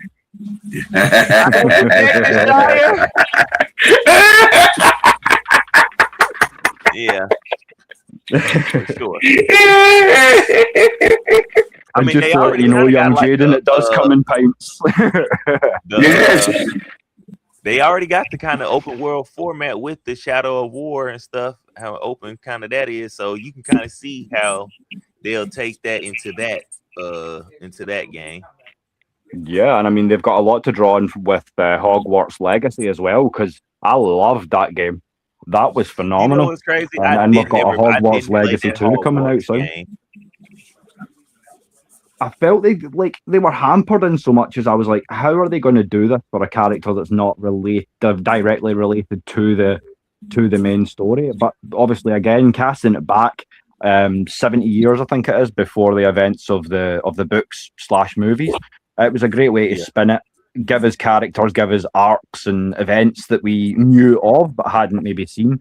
Yeah, for sure. I mean, just to let you know, young Jaden, it does come in pints. Yes. They already got the kind of open world format with the Shadow of War and stuff, how open kind of that is. So you can kind of see how they'll take that into that game. Yeah, and I mean, they've got a lot to draw on with Hogwarts Legacy as well, because I loved that game. That was phenomenal. You know what's crazy? And we've got a Hogwarts Legacy 2 coming out soon. I felt they were hampered in so much as I was like, how are they going to do this for a character that's not directly related to the main story? But obviously, again, casting it back 70 years, I think it is, before the events of the books / movies. It was a great way to spin it, give us characters, give us arcs and events that we knew of but hadn't maybe seen.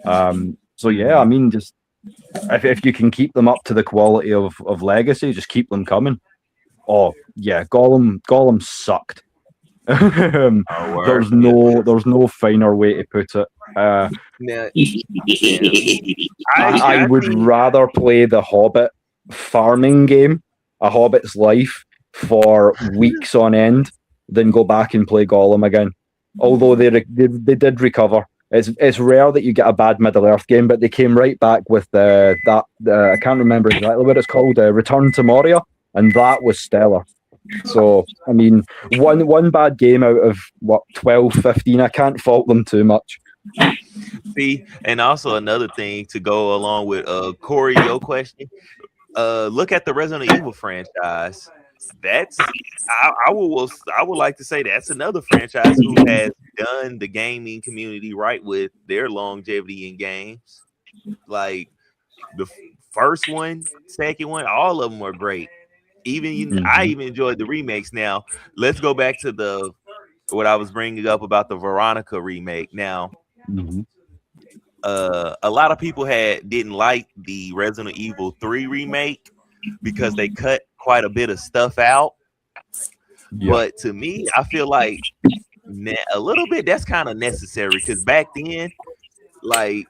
So yeah, I mean, just if you can keep them up to the quality of Legacy, just keep them coming. Oh yeah, Gollum sucked. There's no finer way to put it. I would rather play the Hobbit farming game, A Hobbit's Life, for weeks on end than go back and play Gollum again. Although they did recover. It's rare that you get a bad Middle Earth game, but they came right back with I can't remember exactly what it's called, Return to Moria, and that was stellar. So, I mean, one bad game out of, 12, 15, I can't fault them too much. See, and also another thing to go along with Corey, your question. Look at the Resident Evil franchise. That's I would like to say that's another franchise who has done the gaming community right with their longevity in games. Like the first one, second one, all of them are great. I even enjoyed the remakes. Now let's go back to what I was bringing up about the Veronica remake. Now, a lot of people didn't like the Resident Evil 3 remake because they cut quite a bit of stuff out. Yeah. But to me, I feel like a little bit that's kind of necessary because back then, like,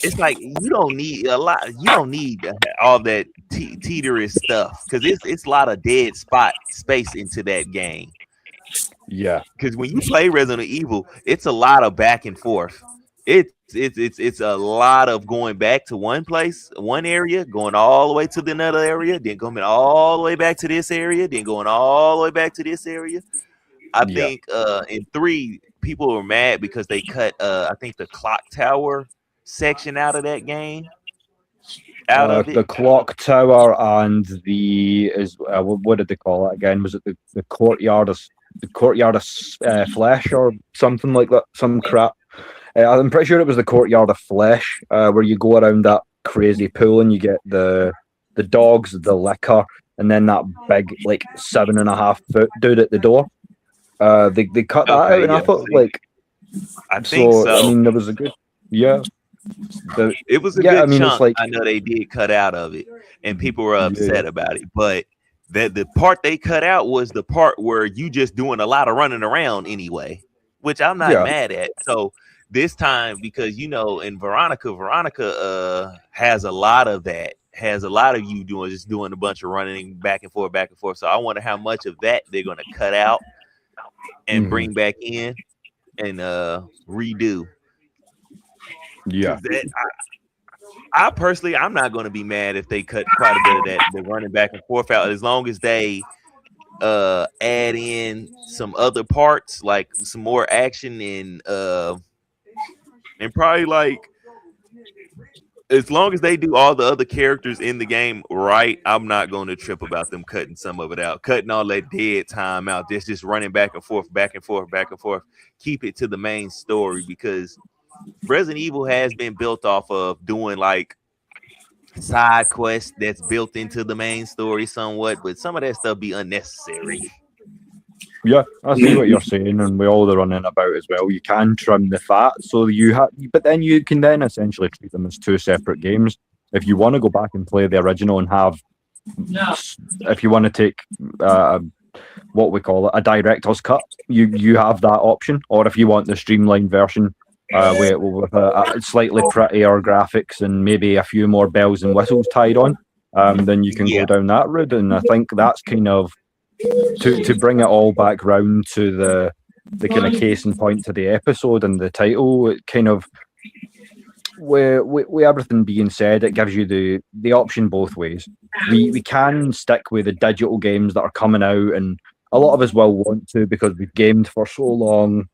it's like you don't need a lot. You don't need all that teeterous stuff because it's a lot of dead space into that game. Yeah, because when you play Resident Evil, it's a lot of back and forth. It's a lot of going back to one place, one area, going all the way to another area, then coming all the way back to this area, then going all the way back to this area. I think in 3, people were mad because they cut I think the clock tower section out of that game. The clock tower and what did they call it again? Was it the courtyard of flesh or something like that? Some crap. I'm pretty sure it was the courtyard of flesh, where you go around that crazy pool and you get the dogs, the liquor, and then that big 7.5 foot dude at the door. They cut that out, and I thought I think so. I mean, there was a good it was a good chunk. I know they did cut out of it, and people were upset about it, but the part they cut out was the part where you just doing a lot of running around anyway, which I'm not mad at. So this time, because in Veronica has a lot of that, has a lot of you doing a bunch of running back and forth. So I wonder how much of that they're going to cut out and bring back in and redo. Yeah. I personally, I'm not going to be mad if they cut quite a bit of that, the running back and forth out, as long as they add in some other parts, like some more action and probably as long as they do all the other characters in the game right, I'm not going to trip about them cutting some of it out, cutting all that dead time out. Just running back and forth. Keep it to the main story, because Resident Evil has been built off of doing side quests that's built into the main story somewhat, but some of that stuff be unnecessary. Yeah, I see what you're saying, and with all the running about as well, you can trim the fat, but then you can essentially treat them as 2 separate games. If you want to go back and play the original and if you want to take what we call it, a director's cut, you have that option, or if you want the streamlined version, with a slightly prettier graphics and maybe a few more bells and whistles tied on, then you can go down that route. And I think that's kind of to bring it all back round to the kind of case in point to the episode and the title. It kind of, with everything being said, it gives you the option both ways. We can stick with the digital games that are coming out, and a lot of us will want to, because we've gamed for so long.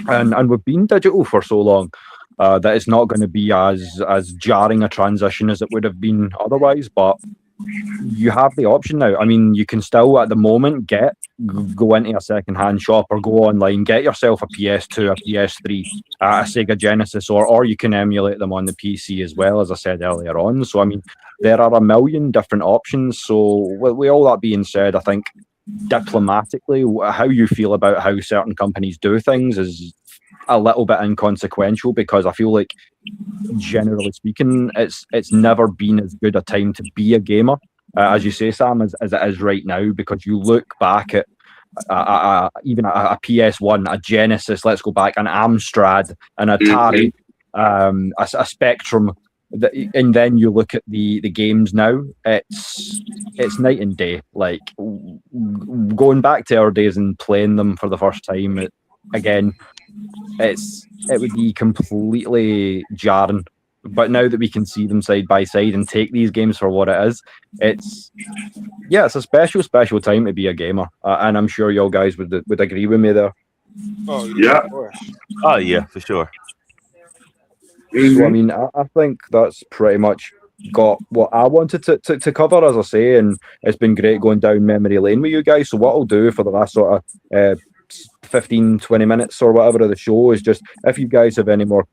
And we've been digital for so long that it's not going to be as jarring a transition as it would have been otherwise. But you have the option now. I mean, you can still at the moment go into a second-hand shop or go online, get yourself a PS2, a PS3, a Sega Genesis, or you can emulate them on the PC as well, as I said earlier on. So I mean, there are a million different options. So with all that being said, I think diplomatically, how you feel about how certain companies do things is a little bit inconsequential, because I feel like, generally speaking, it's never been as good a time to be a gamer, as you say, Sam, as it is right now, because you look back at even a PS1, a Genesis, let's go back, an Amstrad, an Atari, a Spectrum, and then you look at the games now, it's night and day. Like, going back to our days and playing them for the first time, it would be completely jarring But now that we can see them side by side and take these games for what it is, it's a special time to be a gamer, and I'm sure y'all guys would agree with me there. Oh Yeah. of course. Oh yeah, for sure. So I mean, I think that's pretty much got what I wanted to cover, as I say, and it's been great going down memory lane with you guys. So what I'll do for the last sort of 15-20 minutes or whatever of the show is just, if you guys have any more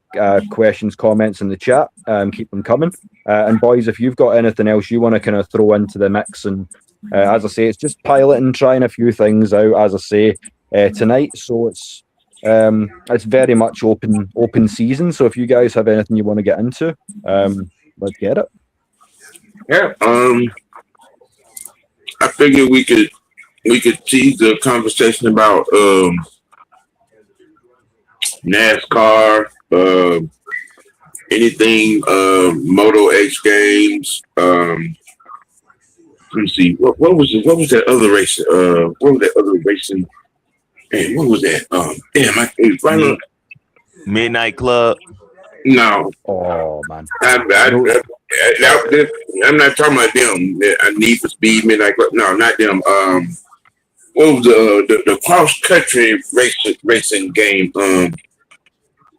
questions, comments in the chat, keep them coming. And boys, if you've got anything else you want to kind of throw into the mix, and as I say, it's just piloting, trying a few things out, as I say, tonight. So it's very much open season. So if you guys have anything you want to get into, let's get it. Yeah. I figured we could tease the conversation about NASCAR, anything Moto X Games. Let me see. What was that other race? What was that other racing? Man, what was that? It was right on. Midnight Club. No. Oh man. I'm not talking about them. I Need for Speed, Midnight Club. No, not them. What was the cross country racing game?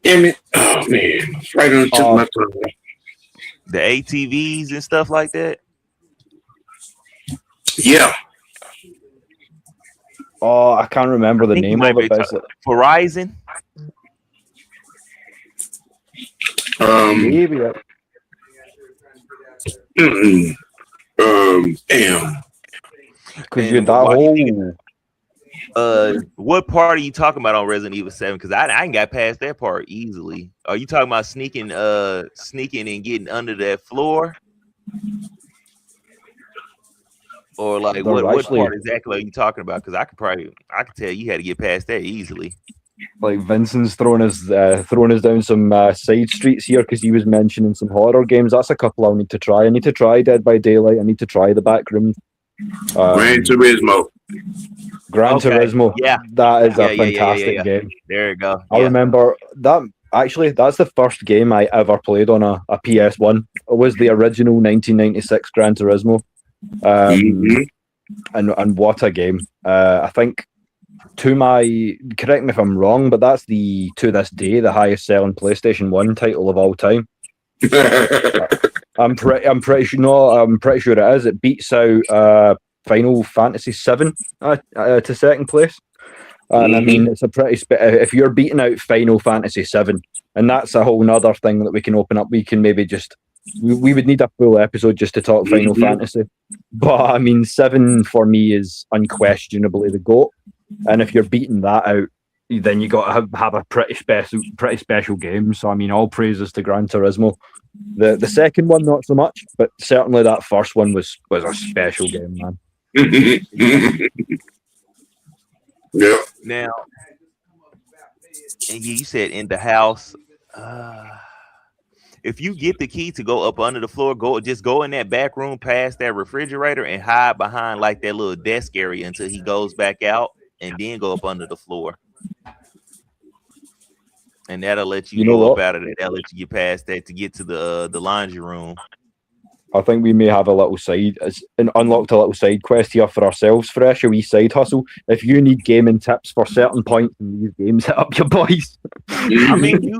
Damn it! Oh man, right on the tip of my tongue. The ATVs and stuff like that. Yeah. Oh, I can't remember the name of it. Horizon. Maybe. Damn. Because you're that whole. What part are you talking about on Resident Evil 7? Because I ain't got past that part easily. Are you talking about sneaking and getting under that floor? Or like what part exactly are you talking about? Because I could tell you had to get past that easily. Like Vincent's throwing us down some side streets here because he was mentioning some horror games. That's a couple I'll need to try. I need to try Dead by Daylight. I need to try The Back Room. Gran Turismo. Gran Turismo. Yeah, that is a fantastic game. There you go. I remember that. Actually, that's the first game I ever played on a PS1. It was the original 1996 Gran Turismo. And what a game. I think, correct me if I'm wrong, but that's to this day the highest selling PlayStation 1 title of all time. I'm pretty sure it is. It beats out Final Fantasy 7 to second place. And I mean, it's a pretty if you're beating out Final Fantasy 7, and that's a whole nother thing that we can open up. We can maybe just we would need a full episode just to talk Final Fantasy. But I mean, 7 for me is unquestionably the GOAT. And if you're beating that out, then you got to have a pretty special game. So I mean, all praises to Gran Turismo. The second one not so much, but certainly that first one was a special game, man. Yeah. Now, and you said in the house. If you get the key to go up under the floor, go in that back room past that refrigerator and hide behind like that little desk area until he goes back out, and then go up under the floor. And that'll let you go up out of it. That'll let you get past that to get to the laundry room. I think we may have unlocked a little side quest here for ourselves, Fresh, a wee side hustle. If you need gaming tips for certain points in these games, hit up your boys. I mean,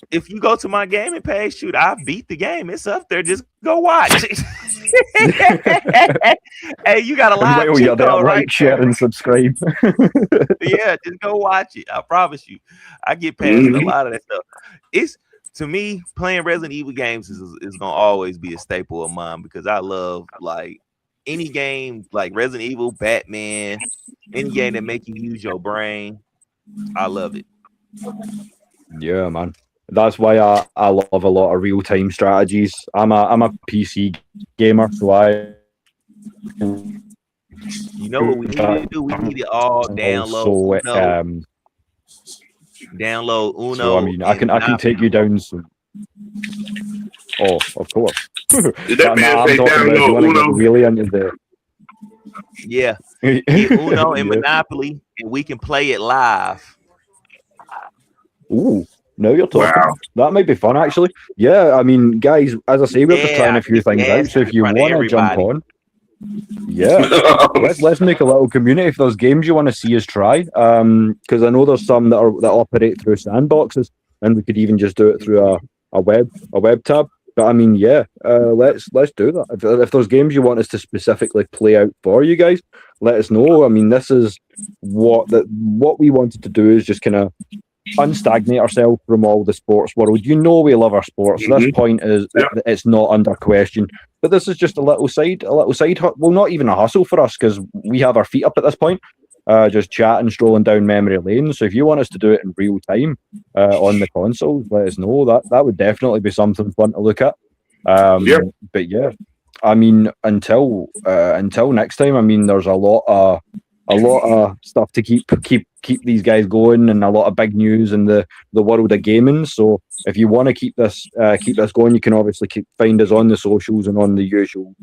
if you go to my gaming page, shoot, I beat the game. It's up there. Just go watch. Hey, you got a live cheat code, right? Like, share, and subscribe. Yeah, just go watch it. I promise you. I get past a lot of that stuff. To me, playing Resident Evil games is gonna always be a staple of mine because I love like any game like Resident Evil, Batman, any game that make you use your brain. I love it. Yeah, man. That's why I love a lot of real time strategies. I'm a PC gamer, so you know what we need to do? We need it all download. Download Uno. So, I mean, I can take you down some. Oh, of course. That man say download Uno. Really into the. Yeah, get Uno and Monopoly, and we can play it live. Ooh, Now you're talking. Wow. That might be fun, actually. Yeah, I mean, guys, as I say, we're just trying a few things out. So if you want to jump on, let's make a little community. If there's games you want to see us try, because I know there's some that operate through sandboxes, and we could even just do it through a web tab. But I mean, let's do that. If there's games you want us to specifically play out for you guys, let us know. I mean, this is what we wanted to do is just kind of unstagnate ourselves from all the sports world. You know, we love our sports. Mm-hmm. This point is it's not under question. But this is just a little side well, not even a hustle for us, because we have our feet up at this point, just chatting, strolling down memory lane. So if you want us to do it in real time on the consoles, let us know. That would definitely be something fun to look at. But yeah, I mean, until next time, I mean, there's a lot of stuff to keep these guys going, and a lot of big news in the world of gaming. So if you want to keep this going, you can obviously find us on the socials and on the usual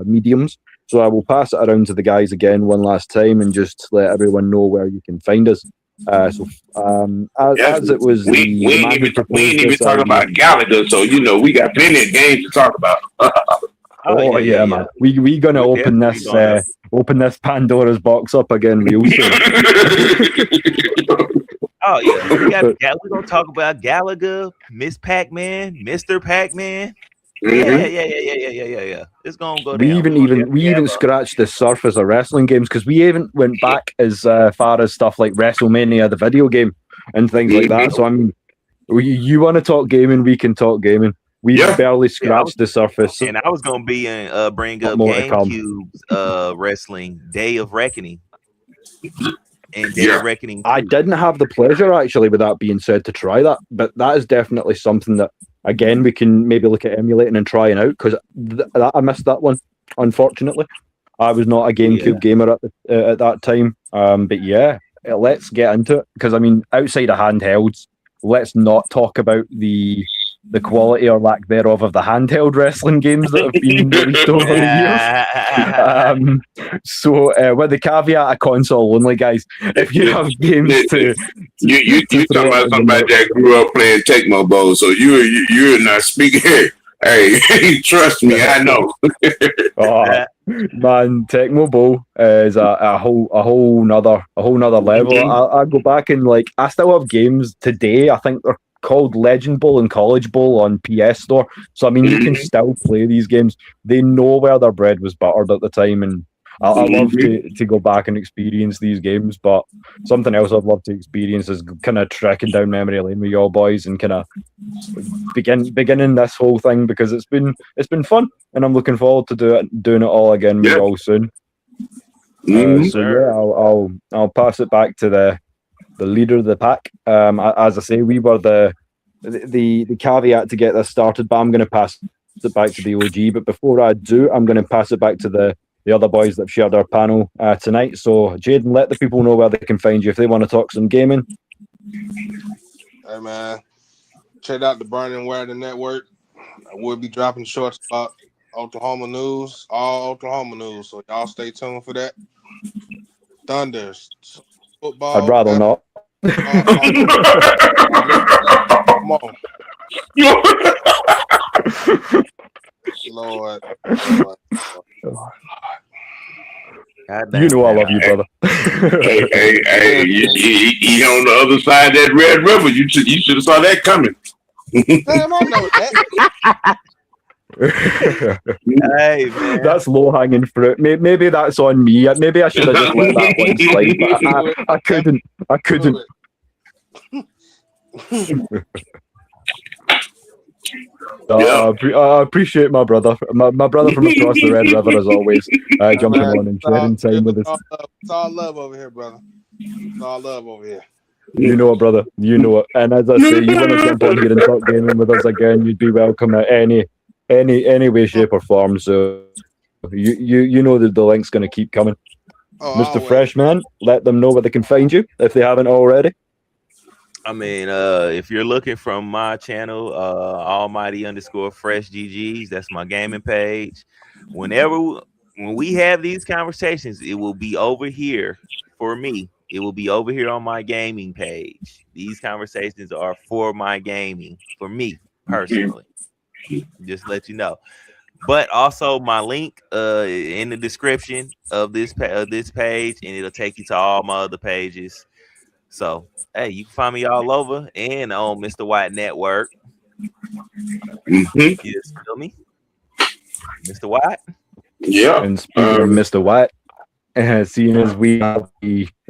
mediums. So I will pass it around to the guys again one last time and just let everyone know where you can find us. As it was, we ain't even talking about Gallagher, so you know we got plenty of games to talk about. Yeah, man. We gonna open this Pandora's box up again real soon. Oh yeah, we're gonna talk about Gallagher, Miss Pac-Man, Mr. Pac-Man. Yeah. It's gonna go down. We even scratched the surface of wrestling games, because we haven't went back as far as stuff like WrestleMania, the video game, and things like that. So I mean, you want to talk gaming, we can talk gaming. We barely scratched the surface. And I was gonna bring up Gamecube's wrestling Day of Reckoning. And Day of Reckoning 2. I didn't have the pleasure, actually, with that being said, to try that, but that is definitely something that, again, we can maybe look at emulating and trying out, because I missed that one, unfortunately. I was not a GameCube gamer at that time. But yeah, let's get into it, because I mean, outside of handhelds, let's not talk about the quality or lack thereof of the handheld wrestling games that have been released over the years. So with the caveat of console only, guys, if you have games to you talking about somebody that grew up playing Tecmo Bowl, so you're not speaking here. Hey, trust me, I know. Man, Tecmo Bowl is a whole nother level. I go back and I still have games today. I think they're called Legend Bowl and College Bowl on PS Store. So I mean, you can still play these games. They know where their bread was buttered at the time, and I love to go back and experience these games. But something else I'd love to experience is kind of tracking down memory lane with y'all boys and kind of beginning this whole thing, because it's been fun, and I'm looking forward to doing it all again with y'all soon. I'll pass it back to the leader of the pack. As I say, we were the caveat to get this started, but I'm going to pass it back to the OG. But before I do, I'm going to pass it back to the other boys that have shared our panel tonight. So, Jaden, let the people know where they can find you if they want to talk some gaming. Hey, man. Check out the Burning Weather Network. I will be dropping shorts about Oklahoma news, all Oklahoma news. So, y'all stay tuned for that. Thunders. Football. I'd rather not. Come on. Lord. You know I love you, brother. hey, you on the other side of that Red River. You should have saw that coming. Damn, I know that. Hey, man. That's low hanging fruit. Maybe that's on me. Maybe I should have just let that one slide, but I couldn't. I appreciate my brother. My brother from across the Red River, as always, jumping on and sharing time with us. It's all love over here, brother. It's all love over here. You know it, brother. You know it. And as I say, you want to jump on here and talk gaming with us again, you'd be welcome at any way, shape, or form. So you know that the link's going to keep coming. Mr. Freshman, let them know where they can find you if they haven't already. I mean, if you're looking from my channel, Almighty_Fresh GGs, that's my gaming page. When we have these conversations, it will be over here for me it will be over here on my gaming page. These conversations are for my gaming, for me personally. Just let you know. But also my link in the description of this page, and it'll take you to all my other pages. So hey, you can find me all over and on Mr. White Network. You just feel me, Mr. White? Yeah. And speaking of Mr. White, seeing as we are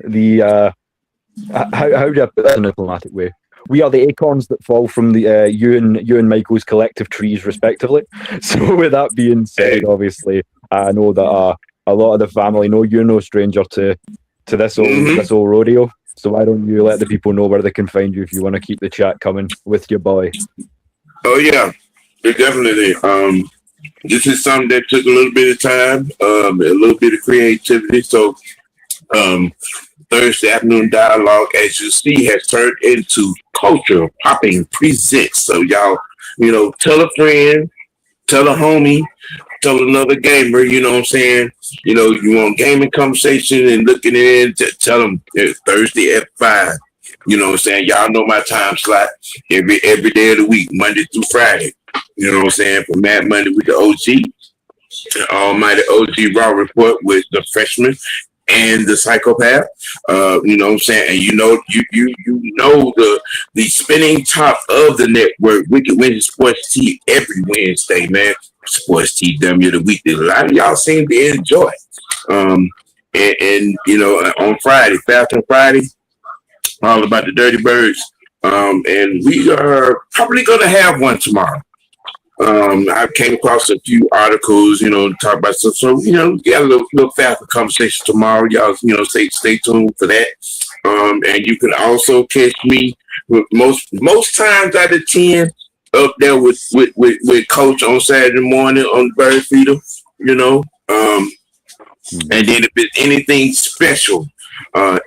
the how do I put that in a diplomatic way? We are the acorns that fall from the you and Michael's collective trees, respectively. So, with that being said, obviously, I know that a lot of the family know you're no stranger to this old rodeo. So, why don't you let the people know where they can find you if you want to keep the chat coming with your boy? Oh yeah, definitely. This is something that took a little bit of time, a little bit of creativity. So, Thursday afternoon dialogue, as you see, has turned into Culture Popping Presents. So y'all, tell a friend, tell a homie, tell another gamer, you know what I'm saying? You want gaming conversation and looking in, tell them Thursday at 5. You know what I'm saying? Y'all know my time slot every day of the week, Monday through Friday. You know what I'm saying? From Mad Monday with the OG, Almighty OG Raw Report with the freshman and the psychopath. You know what I'm saying? And you know the spinning top of the network, Wicked Wednesday Sports Tea, every Wednesday, man. Sports Tea W of the week that a lot of y'all seem to enjoy. And on Friday, Fashion Friday, all about the Dirty Birds. And we are probably gonna have one tomorrow. I came across a few articles, to talk about stuff. So, we got a little faster conversation tomorrow. Y'all, stay tuned for that. And you can also catch me with most times out of 10 up there with Coach on Saturday morning on the Bird Feeder, and then if it's anything special,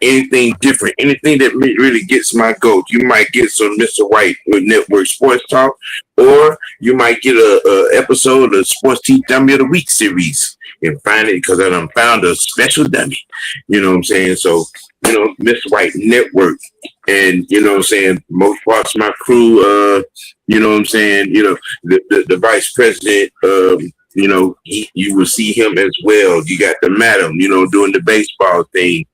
anything different, anything that really gets my goat, you might get some Mr. White with Network Sports Talk, or you might get a episode of Sports Tea Dummy of the Week series and find it because I done found a special dummy. You know what I'm saying? So, Mr. White Network, and most parts of my crew, you know what I'm saying? The vice president, you will see him as well. You got the madam, doing the baseball thing.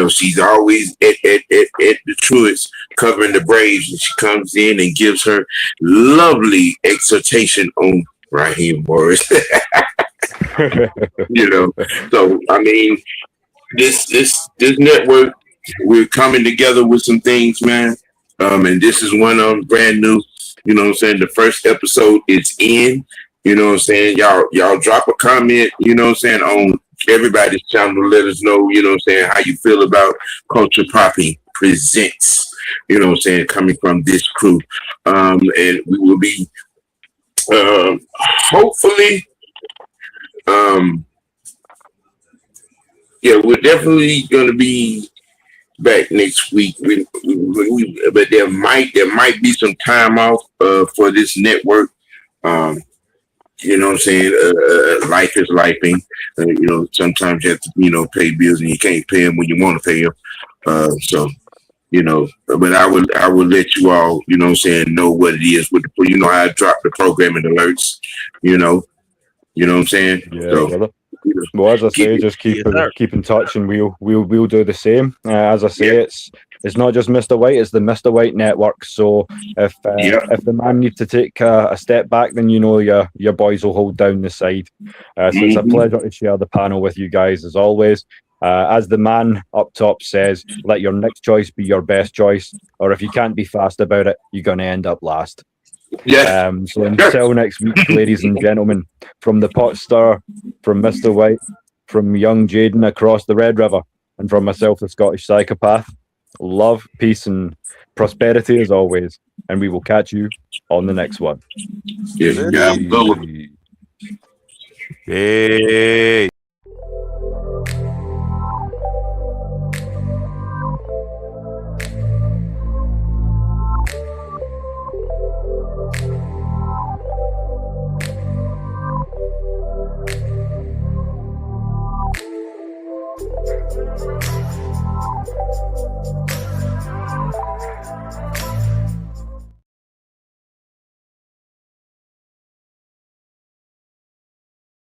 She's always at the Truist covering the Braves, and she comes in and gives her lovely exhortation on Raheem Morris. So I mean, this network, we're coming together with some things, man. And this is one of them brand new. You know what I'm saying? The first episode is in. You know what I'm saying? Y'all drop a comment, on everybody's channel. Let us know, how you feel about Culture Popping Presents, coming from this crew. And we will be, hopefully, we're definitely going to be back next week. But there might be some time off for this network. You know what I'm saying? Life is lifing. Sometimes you have to, pay bills and you can't pay them when you want to pay them. So, but I will let you all, know what it is with the, how I drop the programming alerts, you know what I'm saying? Yeah, so, well, as I say, just keep in touch, and we'll do the same. As I say, it's not just Mr. White; it's the Mr. White Network. So if the man needs to take a step back, then your boys will hold down the side. So it's a pleasure to share the panel with you guys as always. As the man up top says, let your next choice be your best choice, or if you can't be fast about it, you're going to end up last. Yeah. So until next week, ladies and gentlemen, from the pot star, from Mr. White, from young Jaden across the Red River, and from myself, the Scottish psychopath, love, peace, and prosperity as always. And we will catch you on the next one. Yeah, go. Hey.